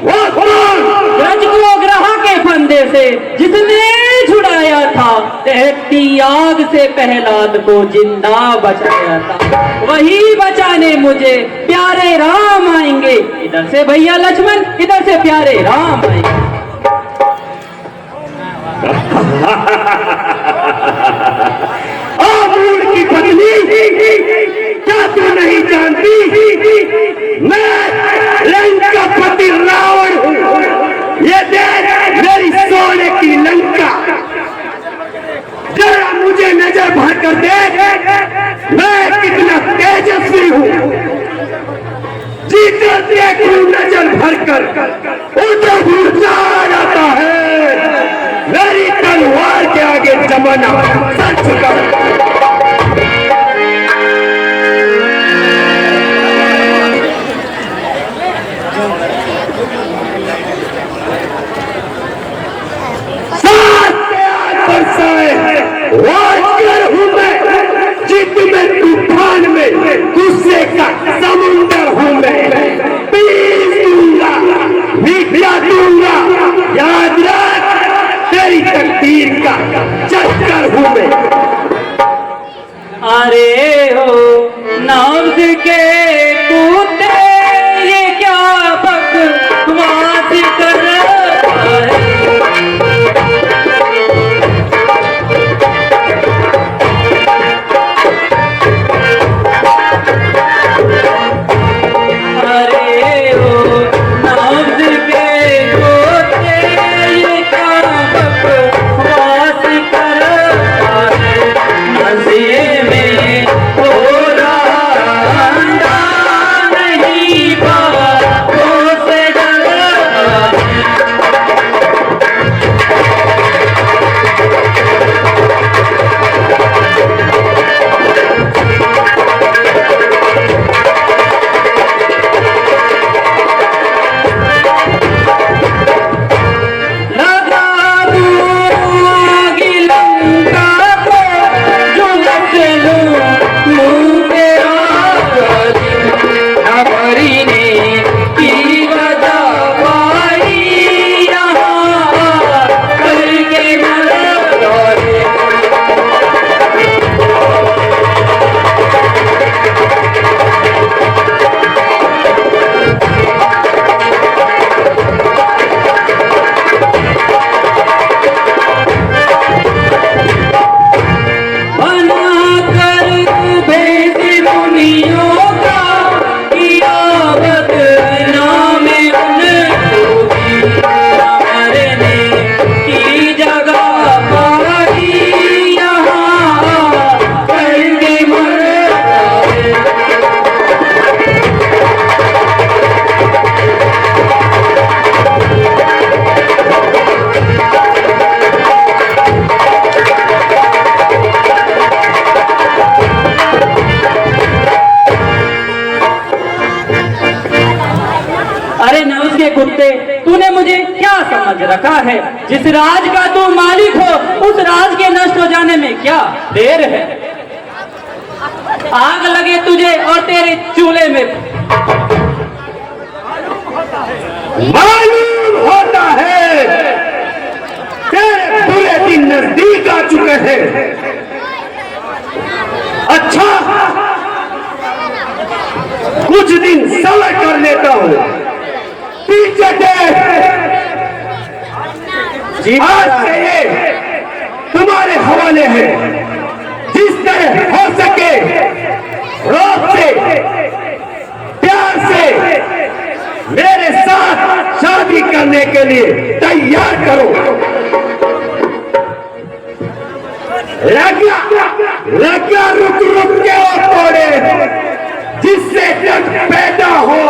वो कौन? ब्रज को ग्रह के फंदे से जिसने छुड़ाया था, दहकती आग से प्रहलाद को जिंदा बचाया था, वही बचाने मुझे प्यारे राम आएंगे। इधर से भैया लक्ष्मण, इधर से प्यारे राम आएंगे। आमूल की पत्नी, क्या तू नहीं जानती मैं लंका पति रावण हूँ। ये देख मेरी सोने की लंका। जरा मुझे नजर भर कर देख, मैं कितना तेजस्वी हूँ। जीते देखूं नजर भर कर उधर घुसा जाता है। मेरी तलवार के आगे जमाना सर झुका। हूँ मैं, जिद में तूफान में गुस्से का समुंदर हूँ मैं। पीस दूंगा, भिक्षा दूंगा, याद रख तेरी तकदीर का चक्कर हूँ मैं। है। जिस राज का तू मालिक हो, उस राज के नष्ट हो जाने में क्या देर है। आग लगे तुझे और तेरे चूल्हे में। मालूम होता है तेरे बुरे दिन नजदीक आ चुके हैं। अच्छा, कुछ दिन समय कर लेता हूँ। पीछे जी आज से ये तुम्हारे हवाले है। जिस तरह हो सके रोक से प्यार से मेरे साथ शादी करने के लिए तैयार करो। लगा रुक रुक के और तोड़े, जिससे जब पैदा हो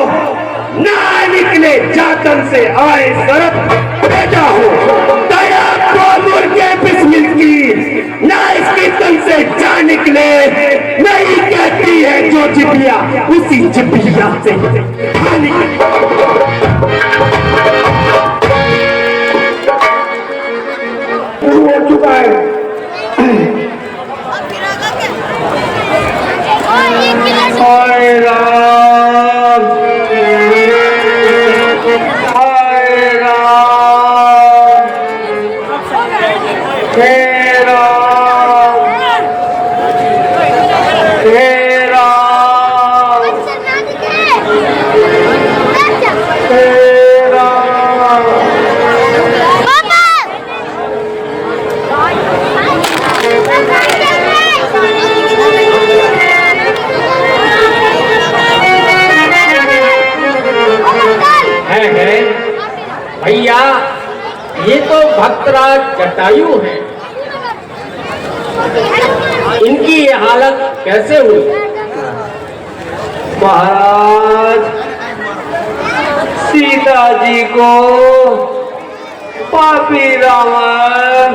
ना निकले जातन से आए शरत पैदा हो। दया को मुर्गे बिस्मिल की ना इसकी तन से जा निकले। नहीं कहती है जो जिबिया उसी जिबिया से खा निकले। शुरू हो चुका है। हाय राम, हाय राम, हे राम, हे राम, हे राम। है भैया, ये तो भक्तराज जटायु है। इनकी ये हालत कैसे हुई? महाराज, सीता जी को पापी रावण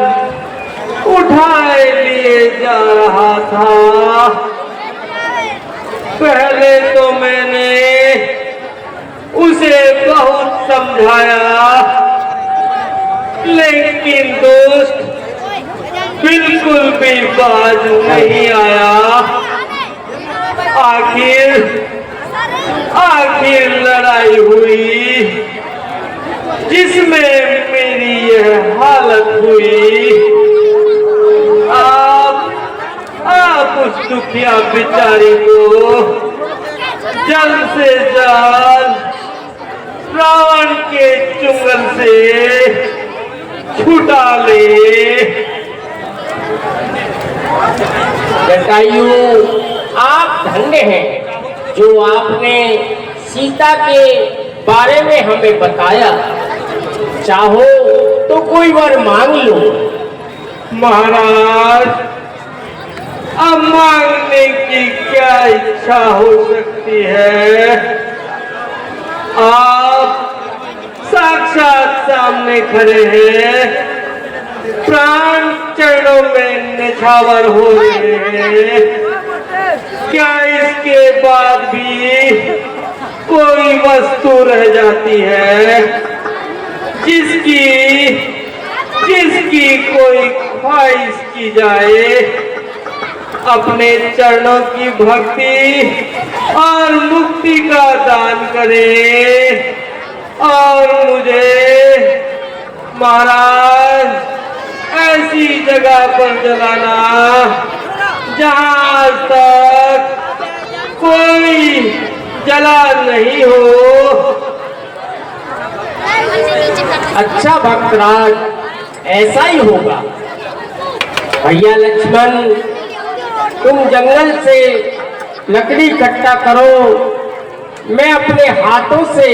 उठाए लिए जा रहा था। पहले तो मैंने उसे बहुत समझाया, लेकिन दोस्त बिल्कुल भी बाज नहीं आया। आखिर लड़ाई हुई, जिसमें मेरी यह हालत हुई। आप उस दुखिया बेचारी को जल्द से जल्द रावण के चुंगल से छुटा ले। जटायु, आप धन्य हैं जो आपने सीता के बारे में हमें बताया। चाहो तो कोई वर मांग लो। महाराज, अब मांगने की क्या इच्छा हो सकती है? आप साक्षात सामने खड़े हैं, प्राण चरणों में निछावर हो रहे हैं। क्या इसके बाद भी कोई वस्तु रह जाती है जिसकी कोई ख्वाहिश की जाए? अपने चरणों की भक्ति और मुक्ति का दान करें और मुझे महाराज ऐसी जगह पर जलाना जहां आज तक कोई जला नहीं हो। अच्छा भक्तराज, ऐसा ही होगा। भैया लक्ष्मण, तुम जंगल से लकड़ी इकट्ठा करो, मैं अपने हाथों से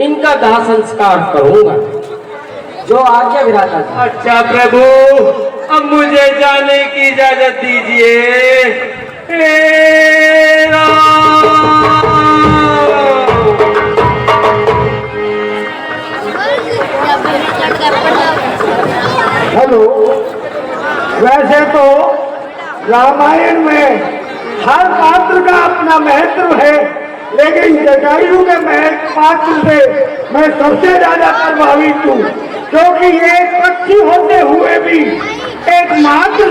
इनका दाह संस्कार करूंगा। जो आज्ञा विधाता जी। अच्छा प्रभु, अब मुझे जाने की इजाजत दीजिए। हे राम। हेलो, वैसे तो रामायण में हर पात्र का अपना महत्व है, लेकिन जटायु के महत्व पात्र से मैं सबसे ज्यादा प्रभावित हूँ। क्योंकि ये एक पक्षी होते हुए भी एकमात्र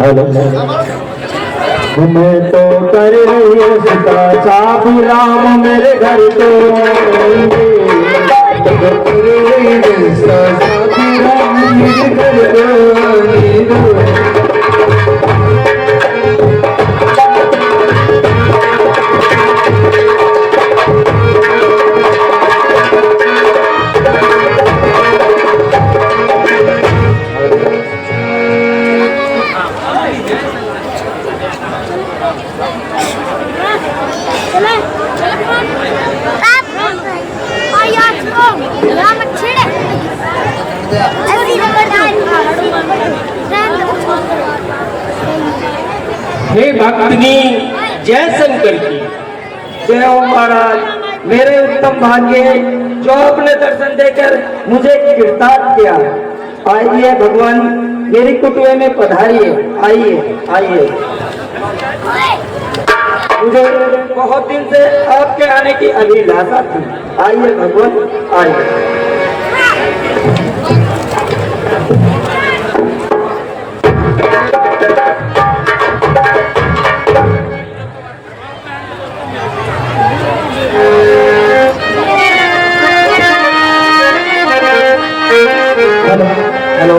हेलो मैं तो कर रही उसका चाबी राम मेरे घर तो आएंगे चाबी राम मेरे घर तो आएंगे हे भक्तनी जय शंकर की जय हो महाराज। मेरे उत्तम भाग्य जो आपने दर्शन देकर मुझे गिरफ्तार किया। आइए भगवान मेरी कुटिया में पधारिए। आइए आइए। मुझे बहुत दिन से आपके आने की अभिलाषा थी। आइए भगवान आइए। हेलो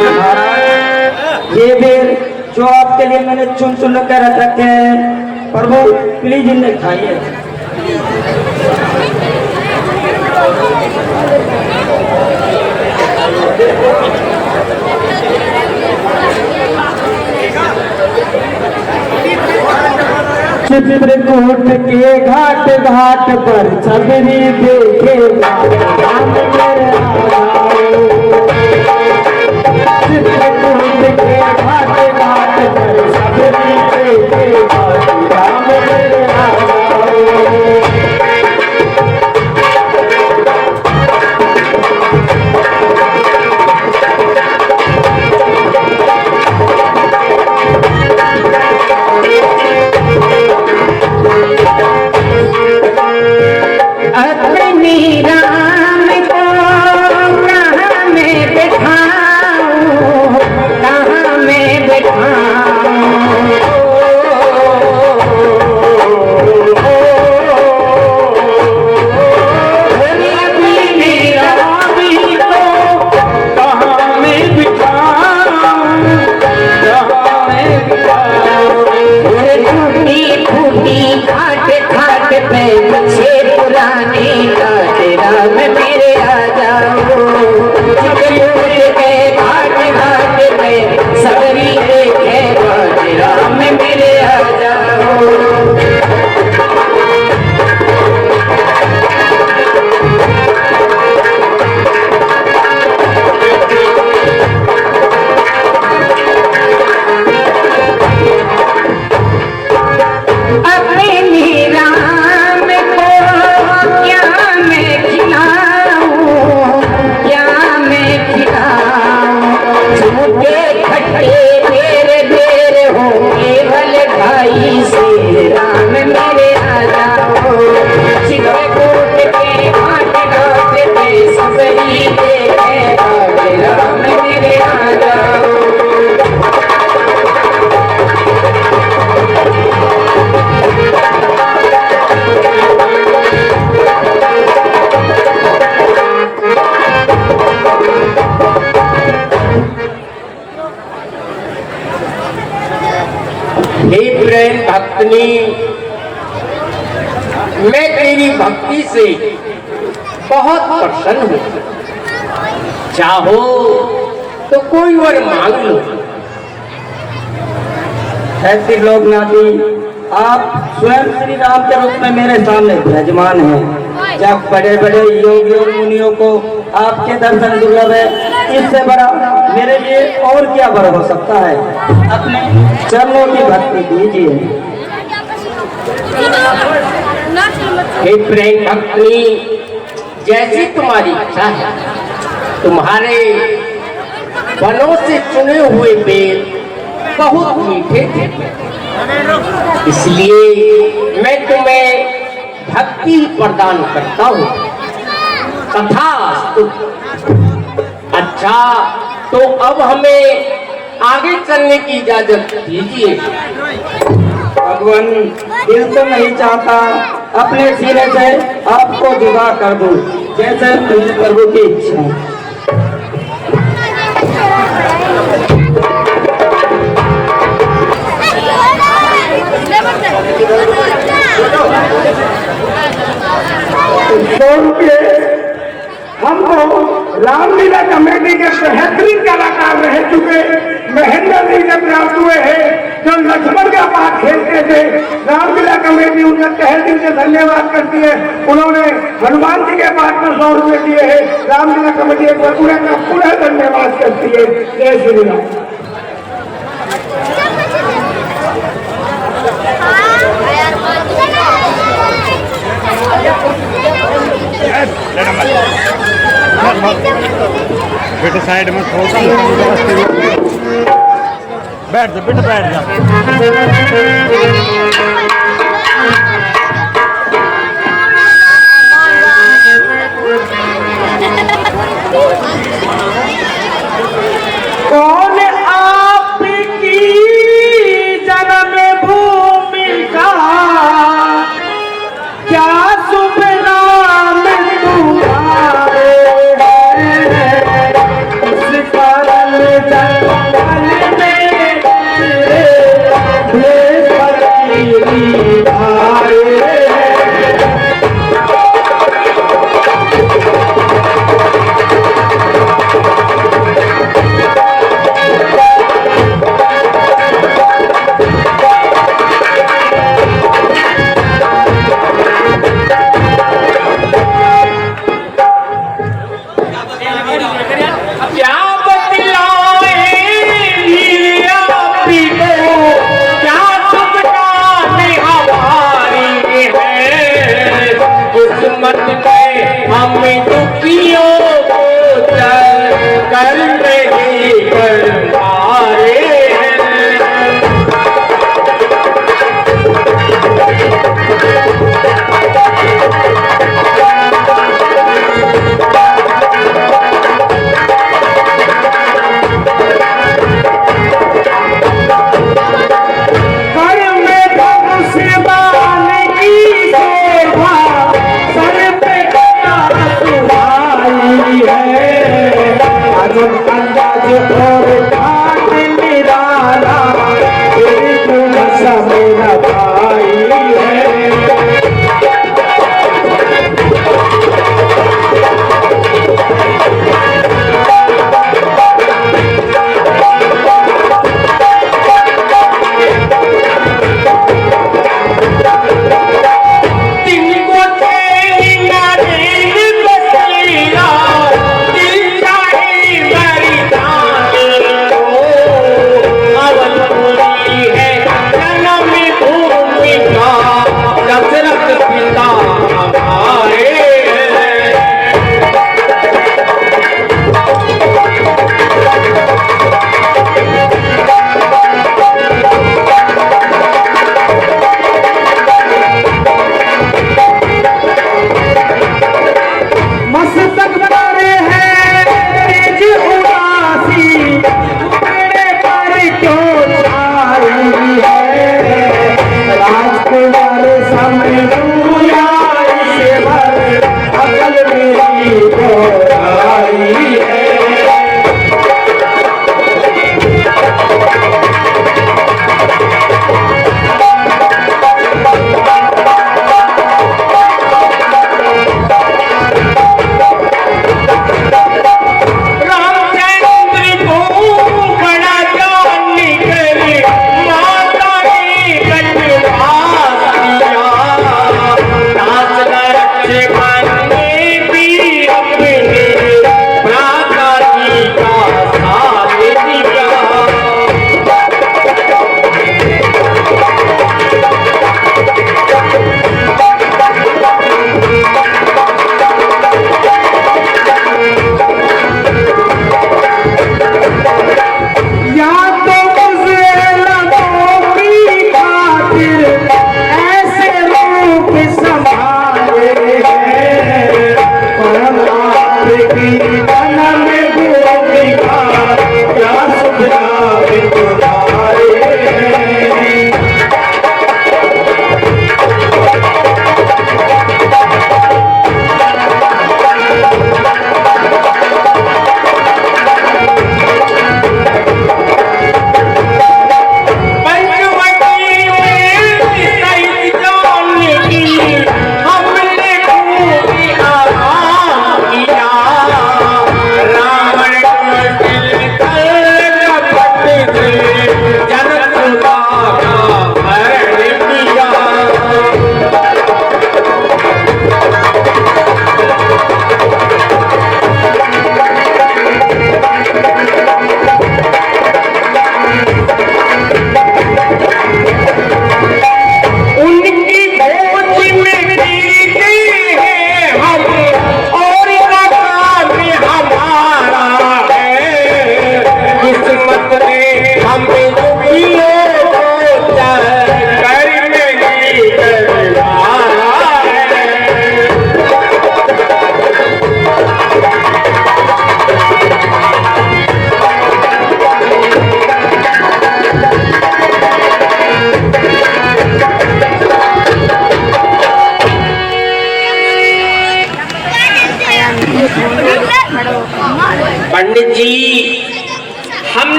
महाराज, ये बेर जो आपके लिए मैंने चुन चुन कर रख रखे हैं प्रभु प्लीज इन्हें खाइए। चित्रकूट के घाट घाट पर सबरी देखे राम मेरे चित्रकूट के घाट घाट पर सबरी देखे राम मेरे भक्तनी मैं तेरी भक्ति से बहुत प्रसन्न हूँ। चाहो तो कोई वर मांग लो। ऐसे लोग नाती आप स्वयं श्री राम के रूप में मेरे सामने विराजमान हैं। जब बड़े बड़े योगियों मुनियों को आपके दर्शन दुर्लभ है, इससे बड़ा मेरे लिए और क्या बड़ा हो सकता है। अपने चरणों की भक्ति कीजिए। हे प्रेम भक्तनी जैसी तुम्हारी इच्छा है। तुम्हारे वनों से चुने हुए बेल बहुत मीठे थे, इसलिए मैं तुम्हें भक्ति प्रदान करता हूँ। तथास्तु। अच्छा तो अब हमें आगे चलने की इजाजत दीजिए। भगवान, दिल तो नहीं चाहता अपने सीने से आपको जुदा कर दूं, जैसे प्रभु की इच्छा। हमको रामलीला कमेटी के बेहतरीन कलाकार रह चुके महेंद्र जी जब प्राप्त हुए हैं, जो लक्ष्मण का पाठ खेलते थे, रामलीला कमेटी उनका तहे दिल से धन्यवाद करती है। उन्होंने हनुमान जी के पाठ में 100 रुपए दिए हैं। रामलीला कमेटी एक बार पूरा धन्यवाद करती है। जय श्री राम। बेटे साइड में थोड़ा बैठ जा बेटा, बैठ जा। कौन आपकी जन्मभूमि का क्या शुभ नाम तुम्हारे है, उस कारण जंगल में फकीरी धारे।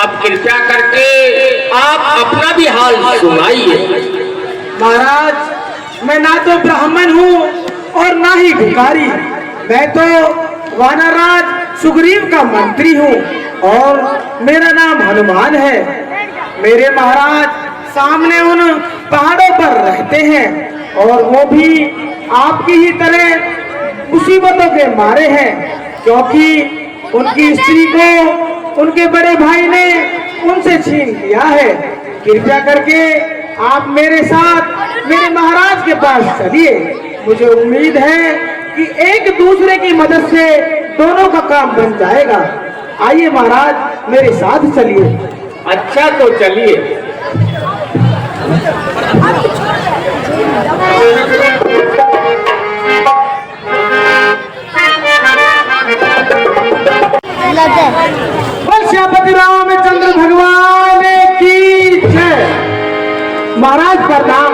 अब कृपया करके आप अपना भी हाल सुनाइए। महाराज, मैं ना तो ब्राह्मण हूँ और ना ही भिखारी। मैं तो वानरराज सुग्रीव का मंत्री हूँ और मेरा नाम हनुमान है। मेरे महाराज सामने उन पहाड़ों पर रहते हैं और वो भी आपकी ही तरह मुसीबतों के मारे हैं, क्योंकि उनकी स्त्री को उनके बड़े भाई ने उनसे छीन लिया है। कृपया करके आप मेरे साथ मेरे महाराज के पास चलिए। मुझे उम्मीद है कि एक दूसरे की मदद से दोनों का काम बन जाएगा। आइए महाराज, मेरे साथ चलिए। अच्छा तो चलिए। श्यामपति रामचंद्र भगवान की जय। महाराज प्रणाम।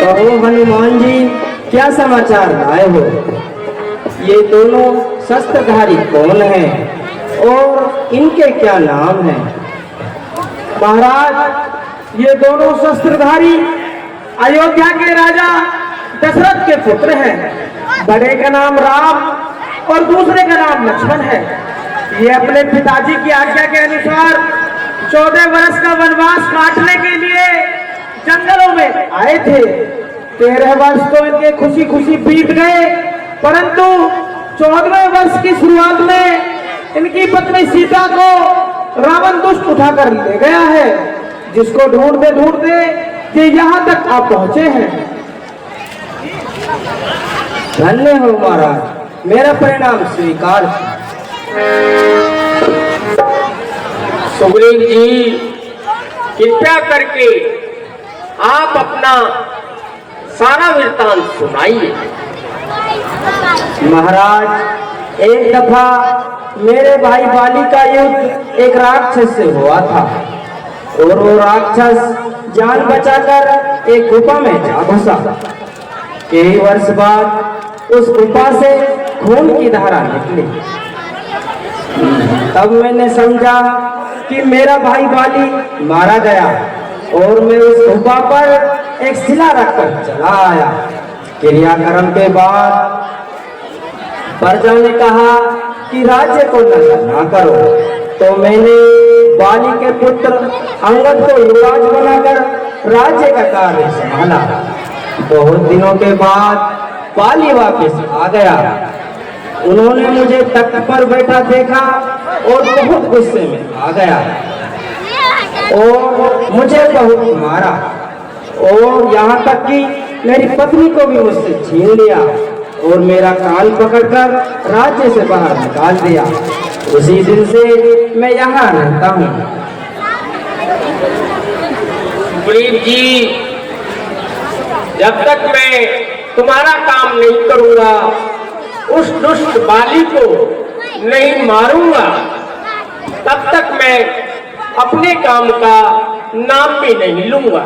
कहो हनुमान जी, क्या समाचार लाए हो? ये दोनों शस्त्रधारी कौन हैं और इनके क्या नाम हैं? महाराज, ये दोनों शस्त्रधारी अयोध्या के राजा दशरथ के पुत्र हैं। बड़े का नाम राम और दूसरे का नाम लक्ष्मण है। ये अपने पिताजी की आज्ञा के अनुसार 14 वर्ष का वनवास काटने के लिए जंगलों में आए थे। 13 वर्ष तो इनके खुशी खुशी बीत गए, परंतु 14वें वर्ष की शुरुआत में इनकी पत्नी सीता को रावण दुष्ट उठाकर ले गया है, जिसको ढूंढते ढूंढते ये यहाँ तक आप पहुंचे हैं। धन्य हो महाराज, मेरा परिणाम स्वीकार। सुग्रीव जी, कृपया करके आप अपना सारा वृत्तांत सुनाइए। महाराज, एक दफा मेरे भाई बाली का युद्ध एक राक्षस से हुआ था और वो राक्षस जान बचाकर एक गुफा में जा घुसा। कई वर्ष बाद उस गुफा से खून की धारा निकली। तब मैंने समझा कि मेरा भाई बाली मारा गया और मैं उस गुफा पर एक शिला रखकर चला आया। क्रियाक्रम के बाद प्रजा ने कहा कि राज्य को नष्ट ना करो, तो मैंने बाली के पुत्र अंगद को युवराज बनाकर राज्य का कार्य संभाला। बहुत दिनों के बाद बाली वापस आ गया। उन्होंने मुझे तख्त पर बैठा देखा और बहुत गुस्से में आ गया और मुझे बहुत मारा और यहाँ तक कि मेरी पत्नी को भी मुझसे छीन लिया और मेरा कान पकड़कर राज्य से बाहर निकाल दिया। उसी दिन से मैं यहाँ रहता हूँ। सुग्रीव जी, जब तक मैं तुम्हारा काम नहीं करूंगा, उस दुष्ट बाली को नहीं मारूंगा, तब तक मैं अपने काम का नाम भी नहीं लूंगा।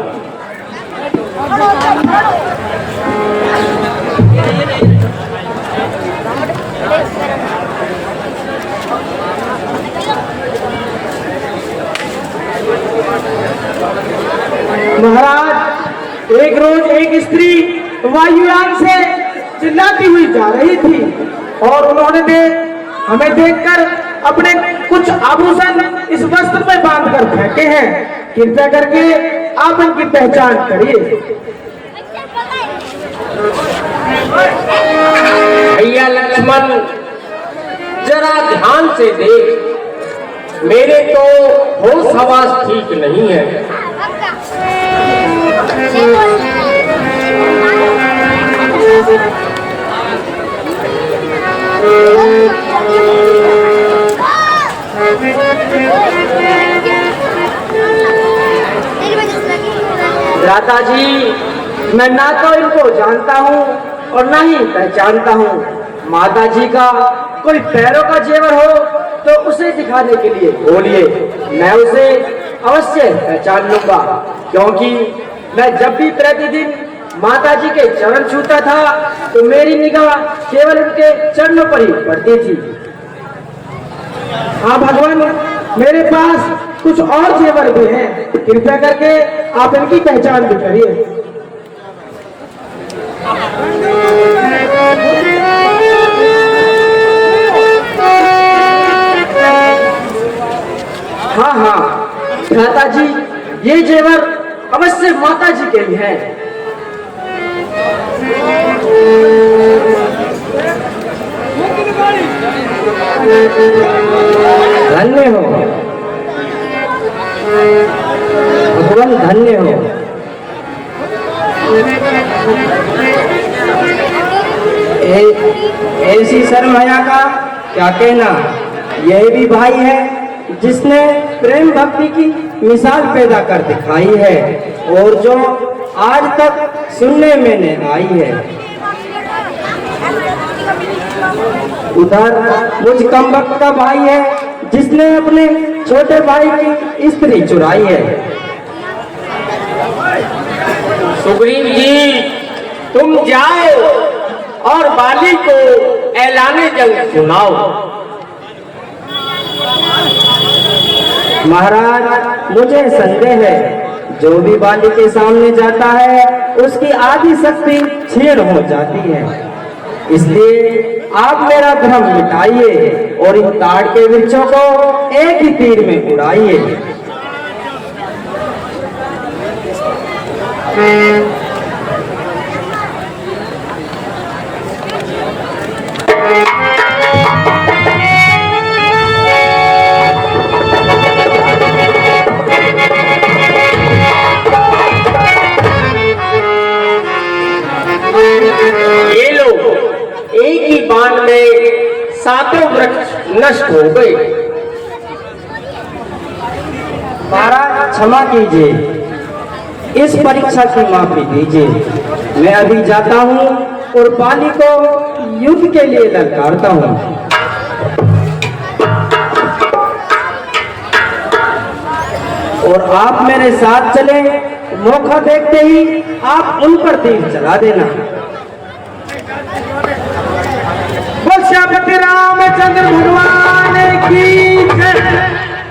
महाराज, एक रोज एक स्त्री वायुयान से चिल्लाती हुई जा रही थी और उन्होंने हमें देखकर अपने कुछ आभूषण इस वस्त्र में बांधकर फेंके हैं। कृपया करके आप इनकी पहचान करिए। भैया लक्ष्मण, जरा ध्यान से देख, मेरे तो होश हवास ठीक नहीं है। दादाजी, मैं ना तो इनको जानता हूँ और ना ही पहचानता हूँ। माता जी का कोई पैरों का जेवर हो तो उसे दिखाने के लिए बोलिए, मैं उसे अवश्य पहचान लूंगा, क्योंकि मैं जब भी प्रतिदिन माता जी के चरण छूता था तो मेरी निगाह केवल उनके चरणों पर ही पड़ती थी। हाँ भगवान, मेरे पास कुछ और जेवर भी हैं, कृपया करके आप इनकी पहचान भी करिए। हाँ हाँ भ्राता जी, ये जेवर अवश्य माता जी के ही हैं। धन्य हो भगवान, धन्य हो। ऐसी शर्म हया का क्या कहना। यह भी भाई है जिसने प्रेम भक्ति की मिसाल पैदा कर दिखाई है और जो आज तक सुनने में नहीं आई है। उधर मुझ कमबख्त का भाई है जिसने अपने छोटे भाई की स्त्री चुराई है। सुग्रीव जी, तुम जाओ और बाली को ऐलाने जंग सुनाओ। महाराज, मुझे संदेह है, जो भी बाली के सामने जाता है उसकी आधी शक्ति क्षीण हो जाती है। इसलिए आप मेरा भ्रम मिटाइए और इन ताड़ के वृक्षों को एक ही तीर में उड़ाइए। ये लो, एक ही बाण में सातों वृक्ष नष्ट हो गए। महाराज क्षमा कीजिए, इस परीक्षा की माफी दीजिए। मैं अभी जाता हूँ और बाली को युद्ध के लिए ललकारता हूँ। और आप मेरे साथ चले, मौका देखते ही आप उन पर तीर चला देना। बोल श्यामपति रामचंद्र भगवान की जय।